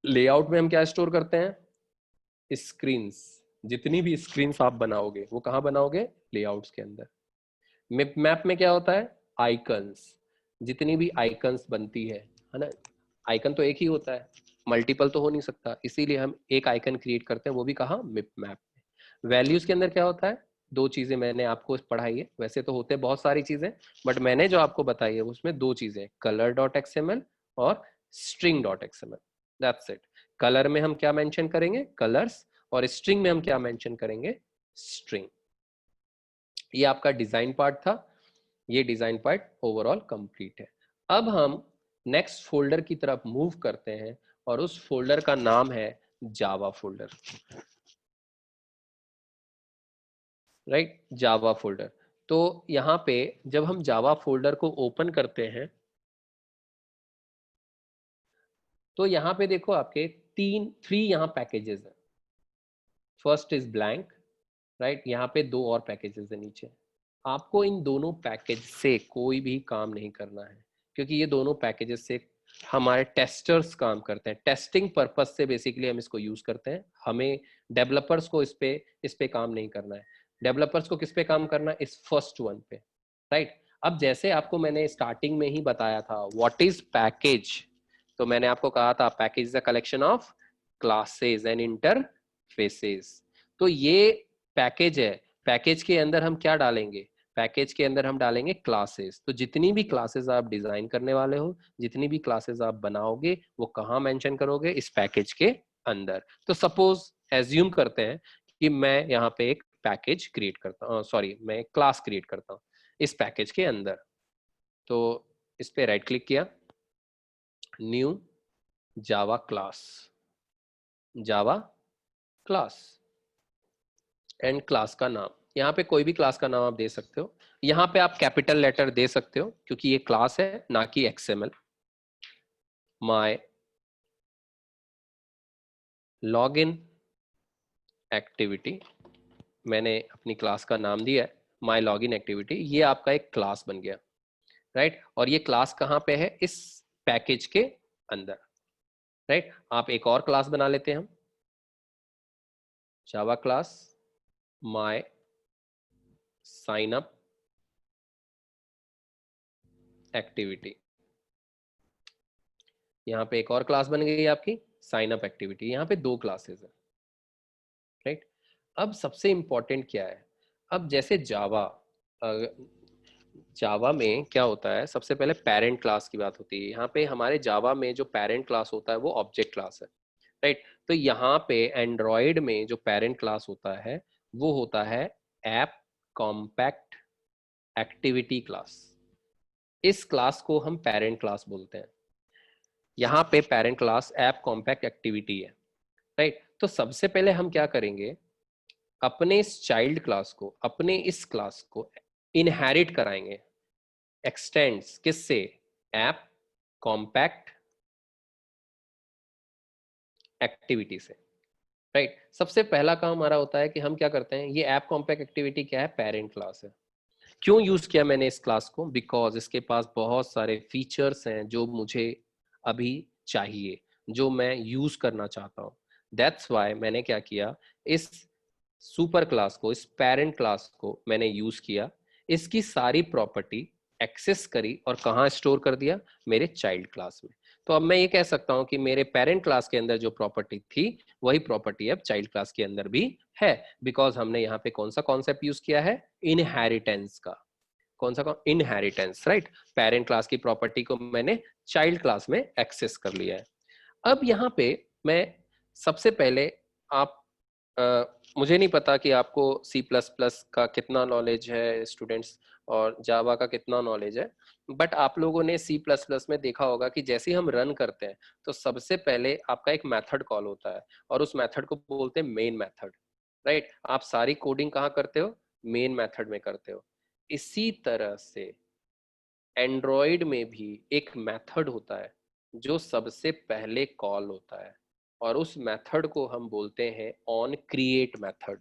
लेआउट में हम क्या स्टोर करते हैं? स्क्रीन्स। जितनी भी स्क्रीन्स आप बनाओगे वो कहाँ बनाओगे? लेआउट्स के अंदर। मिप मैप में क्या होता है? आइकन्स। जितनी भी आइकन्स बनती है ना, आइकन तो एक ही होता है, मल्टीपल तो हो नहीं सकता, इसीलिए हम एक आइकन क्रिएट करते हैं, वो भी कहाँ? मिप मैप में। वैल्यूज के अंदर क्या होता है? दो चीजें मैंने आपको पढ़ाई है, वैसे तो होते हैं बहुत सारी चीजें, बट मैंने जो आपको बताई है उसमें दो चीजें, color.xml और string.xml। That's it. कलर में हम क्या मेंशन करेंगे? कलर्स। और स्ट्रिंग में हम क्या मेंशन करेंगे? स्ट्रिंग। ये आपका डिजाइन पार्ट था। ये डिजाइन पार्ट ओवरऑल कंप्लीट है। अब हम नेक्स्ट फोल्डर की तरफ मूव करते हैं और उस फोल्डर का नाम है जावा फोल्डर, राइट? जावा फोल्डर। तो यहाँ पे जब हम जावा फोल्डर को ओपन करते हैं तो यहाँ पे देखो आपके थ्री यहाँ पैकेजेस हैं। First is blank, right? यहाँ पे दो और पैकेजेस है नीचे। आपको इन दोनों पैकेज से कोई भी काम नहीं करना है, क्योंकि ये दोनों पैकेजेस से हमारे टेस्टर्स काम करते हैं, टेस्टिंग पर्पस से बेसिकली हम इसको यूज करते हैं। हमें डेवलपर्स को इस पे काम नहीं करना है। डेवलपर्स को किस पे काम करना है? इस फर्स्ट वन पे, राइट। अब जैसे आपको मैंने स्टार्टिंग में ही बताया था व्हाट इज पैकेज, तो मैंने आपको कहा था package is the collection of classes and interfaces. तो ये पैकेज है, पैकेज के अंदर हम क्या डालेंगे? पैकेज के अंदर हम डालेंगे क्लासेस। तो जितनी भी क्लासेस आप डिजाइन करने वाले हो, जितनी भी क्लासेस आप बनाओगे, वो कहाँ मेंशन करोगे? इस पैकेज के अंदर। तो सपोज एज्यूम करते हैं कि मैं यहाँ पे एक पैकेज क्रिएट करता हूँ, सॉरी मैं एक क्लास क्रिएट करता हूँ इस पैकेज के अंदर। तो इस पे राइट क्लिक किया, new Java class, Java class and class का नाम, यहाँ पे कोई भी क्लास का नाम आप दे सकते हो। यहाँ पे आप कैपिटल लेटर दे सकते हो क्योंकि ये क्लास है ना कि XML। माय लॉगिन एक्टिविटी, मैंने अपनी क्लास का नाम दिया है माय लॉगिन एक्टिविटी। ये आपका एक क्लास बन गया, राइट। और ये क्लास कहाँ पे है? इस पैकेज के अंदर, राइट। आप एक और क्लास बना लेते हैं हम, Java class my sign up activity. यहाँ पे एक और क्लास बन गई आपकी साइन अप एक्टिविटी। यहाँ पे दो क्लासेस है, राइट। अब सबसे इंपॉर्टेंट क्या है? अब जैसे जावा में क्या होता है, सबसे पहले पेरेंट क्लास की बात होती है। यहाँ पे हमारे जावा में जो पेरेंट क्लास होता है वो ऑब्जेक्ट क्लास है, राइट। तो यहाँ पे एंड्रॉयड में जो पेरेंट क्लास होता है वो होता है ऐप कॉम्पैक्ट एक्टिविटी क्लास। इस क्लास को हम पेरेंट क्लास बोलते हैं। यहाँ पे parent class app compact activity है, राइट। तो सबसे पहले हम क्या करेंगे, अपने इस चाइल्ड क्लास को, अपने इस क्लास को इनहेरिट कराएंगे, एक्सटेंड्स किससे? ऐप कॉम्पैक्ट एक्टिविटी से, राइट। सबसे पहला काम हमारा होता है कि हम क्या करते हैं, ये ऐप कॉम्पैक्ट एक्टिविटी क्या है? पेरेंट क्लास है। क्यों यूज किया मैंने इस क्लास को? बिकॉज इसके पास बहुत सारे फीचर्स हैं जो मुझे अभी चाहिए, जो मैं यूज करना चाहता हूँ। दैट्स वाई मैंने क्या किया, इस सुपर क्लास को, इस पेरेंट क्लास को मैंने यूज किया, इसकी सारी प्रॉपर्टी एक्सेस करी और कहाँ स्टोर कर दिया? मेरे चाइल्ड क्लास में। तो अब मैं ये कह सकता हूँ कि मेरे पेरेंट क्लास के अंदर जो प्रॉपर्टी थी वही प्रॉपर्टी अब चाइल्ड क्लास के अंदर भी है, बिकॉज हमने यहाँ पे कौन सा कॉन्सेप्ट यूज किया है? इनहेरिटेंस का। कौन सा? Inheritance, right. पेरेंट क्लास की प्रॉपर्टी को मैंने चाइल्ड क्लास में एक्सेस कर लिया है। अब यहाँ पे मैं सबसे पहले आप मुझे नहीं पता कि आपको C++ का कितना नॉलेज है स्टूडेंट्स और जावा का कितना नॉलेज है, बट आप लोगों ने C++ में देखा होगा कि जैसे ही हम रन करते हैं तो सबसे पहले आपका एक मेथड कॉल होता है और उस मेथड को बोलते हैं मेन मेथड, राइट। आप सारी कोडिंग कहाँ करते हो? मेन मेथड में करते हो। इसी तरह से एंड्रॉयड में भी एक मेथड होता है जो सबसे पहले कॉल होता है और उस मेथड को हम बोलते हैं on create method.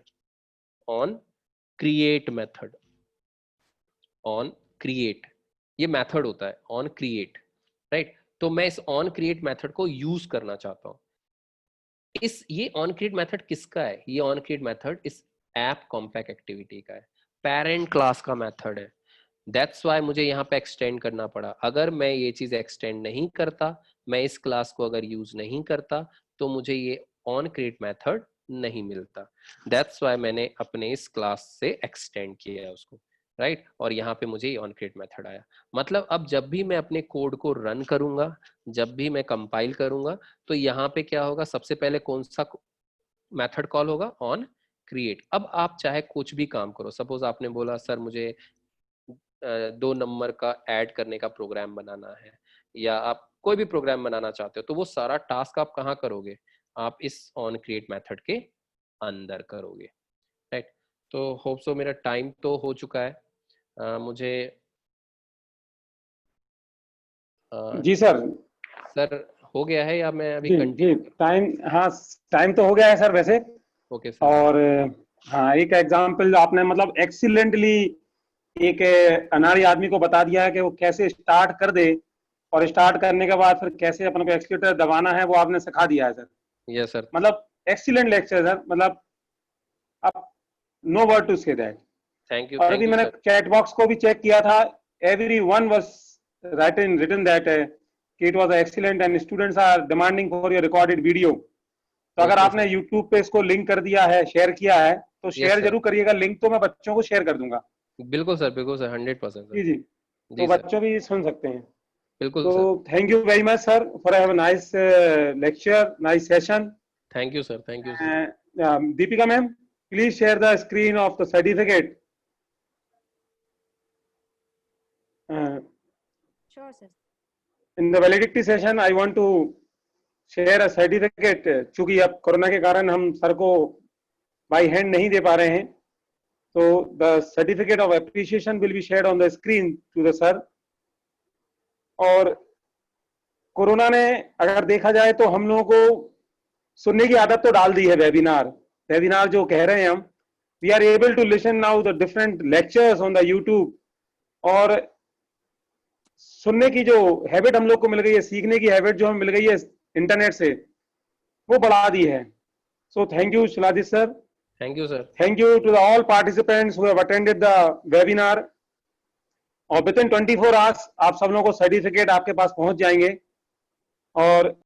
On create method, on create, ये मेथड होता है ऑन क्रिएट, राइट। तो मैं इस ऑन क्रिएट मेथड को यूज करना चाहता हूं। ये ऑन क्रिएट मेथड किसका है? ये ऑन क्रिएट मेथड इस ऐप कॉम्पैक्ट एक्टिविटी का है, पेरेंट क्लास का मेथड है। दैट्स वाई मुझे यहाँ पे एक्सटेंड करना पड़ा। अगर मैं ये चीज एक्सटेंड नहीं करता, मैं इस क्लास को अगर यूज नहीं करता, तो मुझे ये ऑन क्रिएट मेथड नहीं मिलता। दैट्स वाई मैंने अपने इस क्लास से एक्सटेंड किया है उसको, राइट। और यहाँ पे मुझे ऑन क्रिएट मेथड आया। मतलब अब जब भी मैं अपने कोड को रन करूंगा, जब भी मैं कंपाइल करूंगा, तो यहाँ पे क्या होगा? सबसे पहले कौन सा मेथड कॉल होगा? On create. अब आप चाहे कुछ भी काम करो, सपोज आपने बोला सर मुझे 2 नंबर का ऐड करने का प्रोग्राम बनाना है, या आप कोई भी प्रोग्राम बनाना चाहते हो, तो वो सारा टास्क आप कहाँ करोगे? आप इस ऑन क्रिएट मेथड के अंदर करोगे, राइट। तो होप सो मेरा टाइम तो हो चुका है। मुझे जी सर। सर हो गया है या मैं अभी जी कंटिन्यू? टाइम, हाँ टाइम तो हो गया है सर वैसे। Okay sir. और हाँ, एक एग्जांपल आपने मतलब एक्सीलेंटली एक अनाड़ी आदमी को बता दिया है कि वो कैसे स्टार्ट कर दे और स्टार्ट करने के बाद फिर कैसे अपन को एक्सीलेटर दबाना है वो आपने सिखा दिया है सर। यस सर, मतलब एक्सीलेंट लेक्चर सर, मतलब अब no word to say that. Thank you, और थैंक अभी यू मैंने सर। चैट बॉक्स को भी चेक किया था, everyone was written that it was excellent and students are demanding for your recorded video। तो अगर Okay, आपने sir. YouTube पे इसको लिंक कर दिया है, शेयर किया है, तो Yes, शेयर sir. जरूर करिएगा, लिंक तो मैं बच्चों को शेयर कर दूंगा। बिल्कुल सर, बिल्कुल सर, 100% जी सर। जी, तो जी सर, बच्चों भी सुन सकते हैं। बिल्कुल तो sir. Thank you very much sir for have a nice lecture, nice session. Thank you sir, thank you sir. Deepika ma'am, please share the screen of the certificate. Sure, sir. In the validity session, I want to share a certificate। चूंकि अब corona के कारण हम sir को by hand नहीं दे पा रहे हैं, तो the certificate of appreciation will be shared on the screen to the sir. और कोरोना ने अगर देखा जाए तो हम लोगों को सुनने की आदत तो डाल दी है। वेबिनार जो कह रहे हैं हम, we are able to listen now the different lectures on the YouTube. और सुनने की जो हैबिट हम लोग को मिल गई है, सीखने की हैबिट जो हमें मिल गई है इंटरनेट से, वो बढ़ा दी है। So thank you shilajit sir. Thank you sir. Thank you to the all participants who have attended the webinar। और विद इन 24 आवर्स आप सब लोगों को सर्टिफिकेट आपके पास पहुंच जाएंगे। और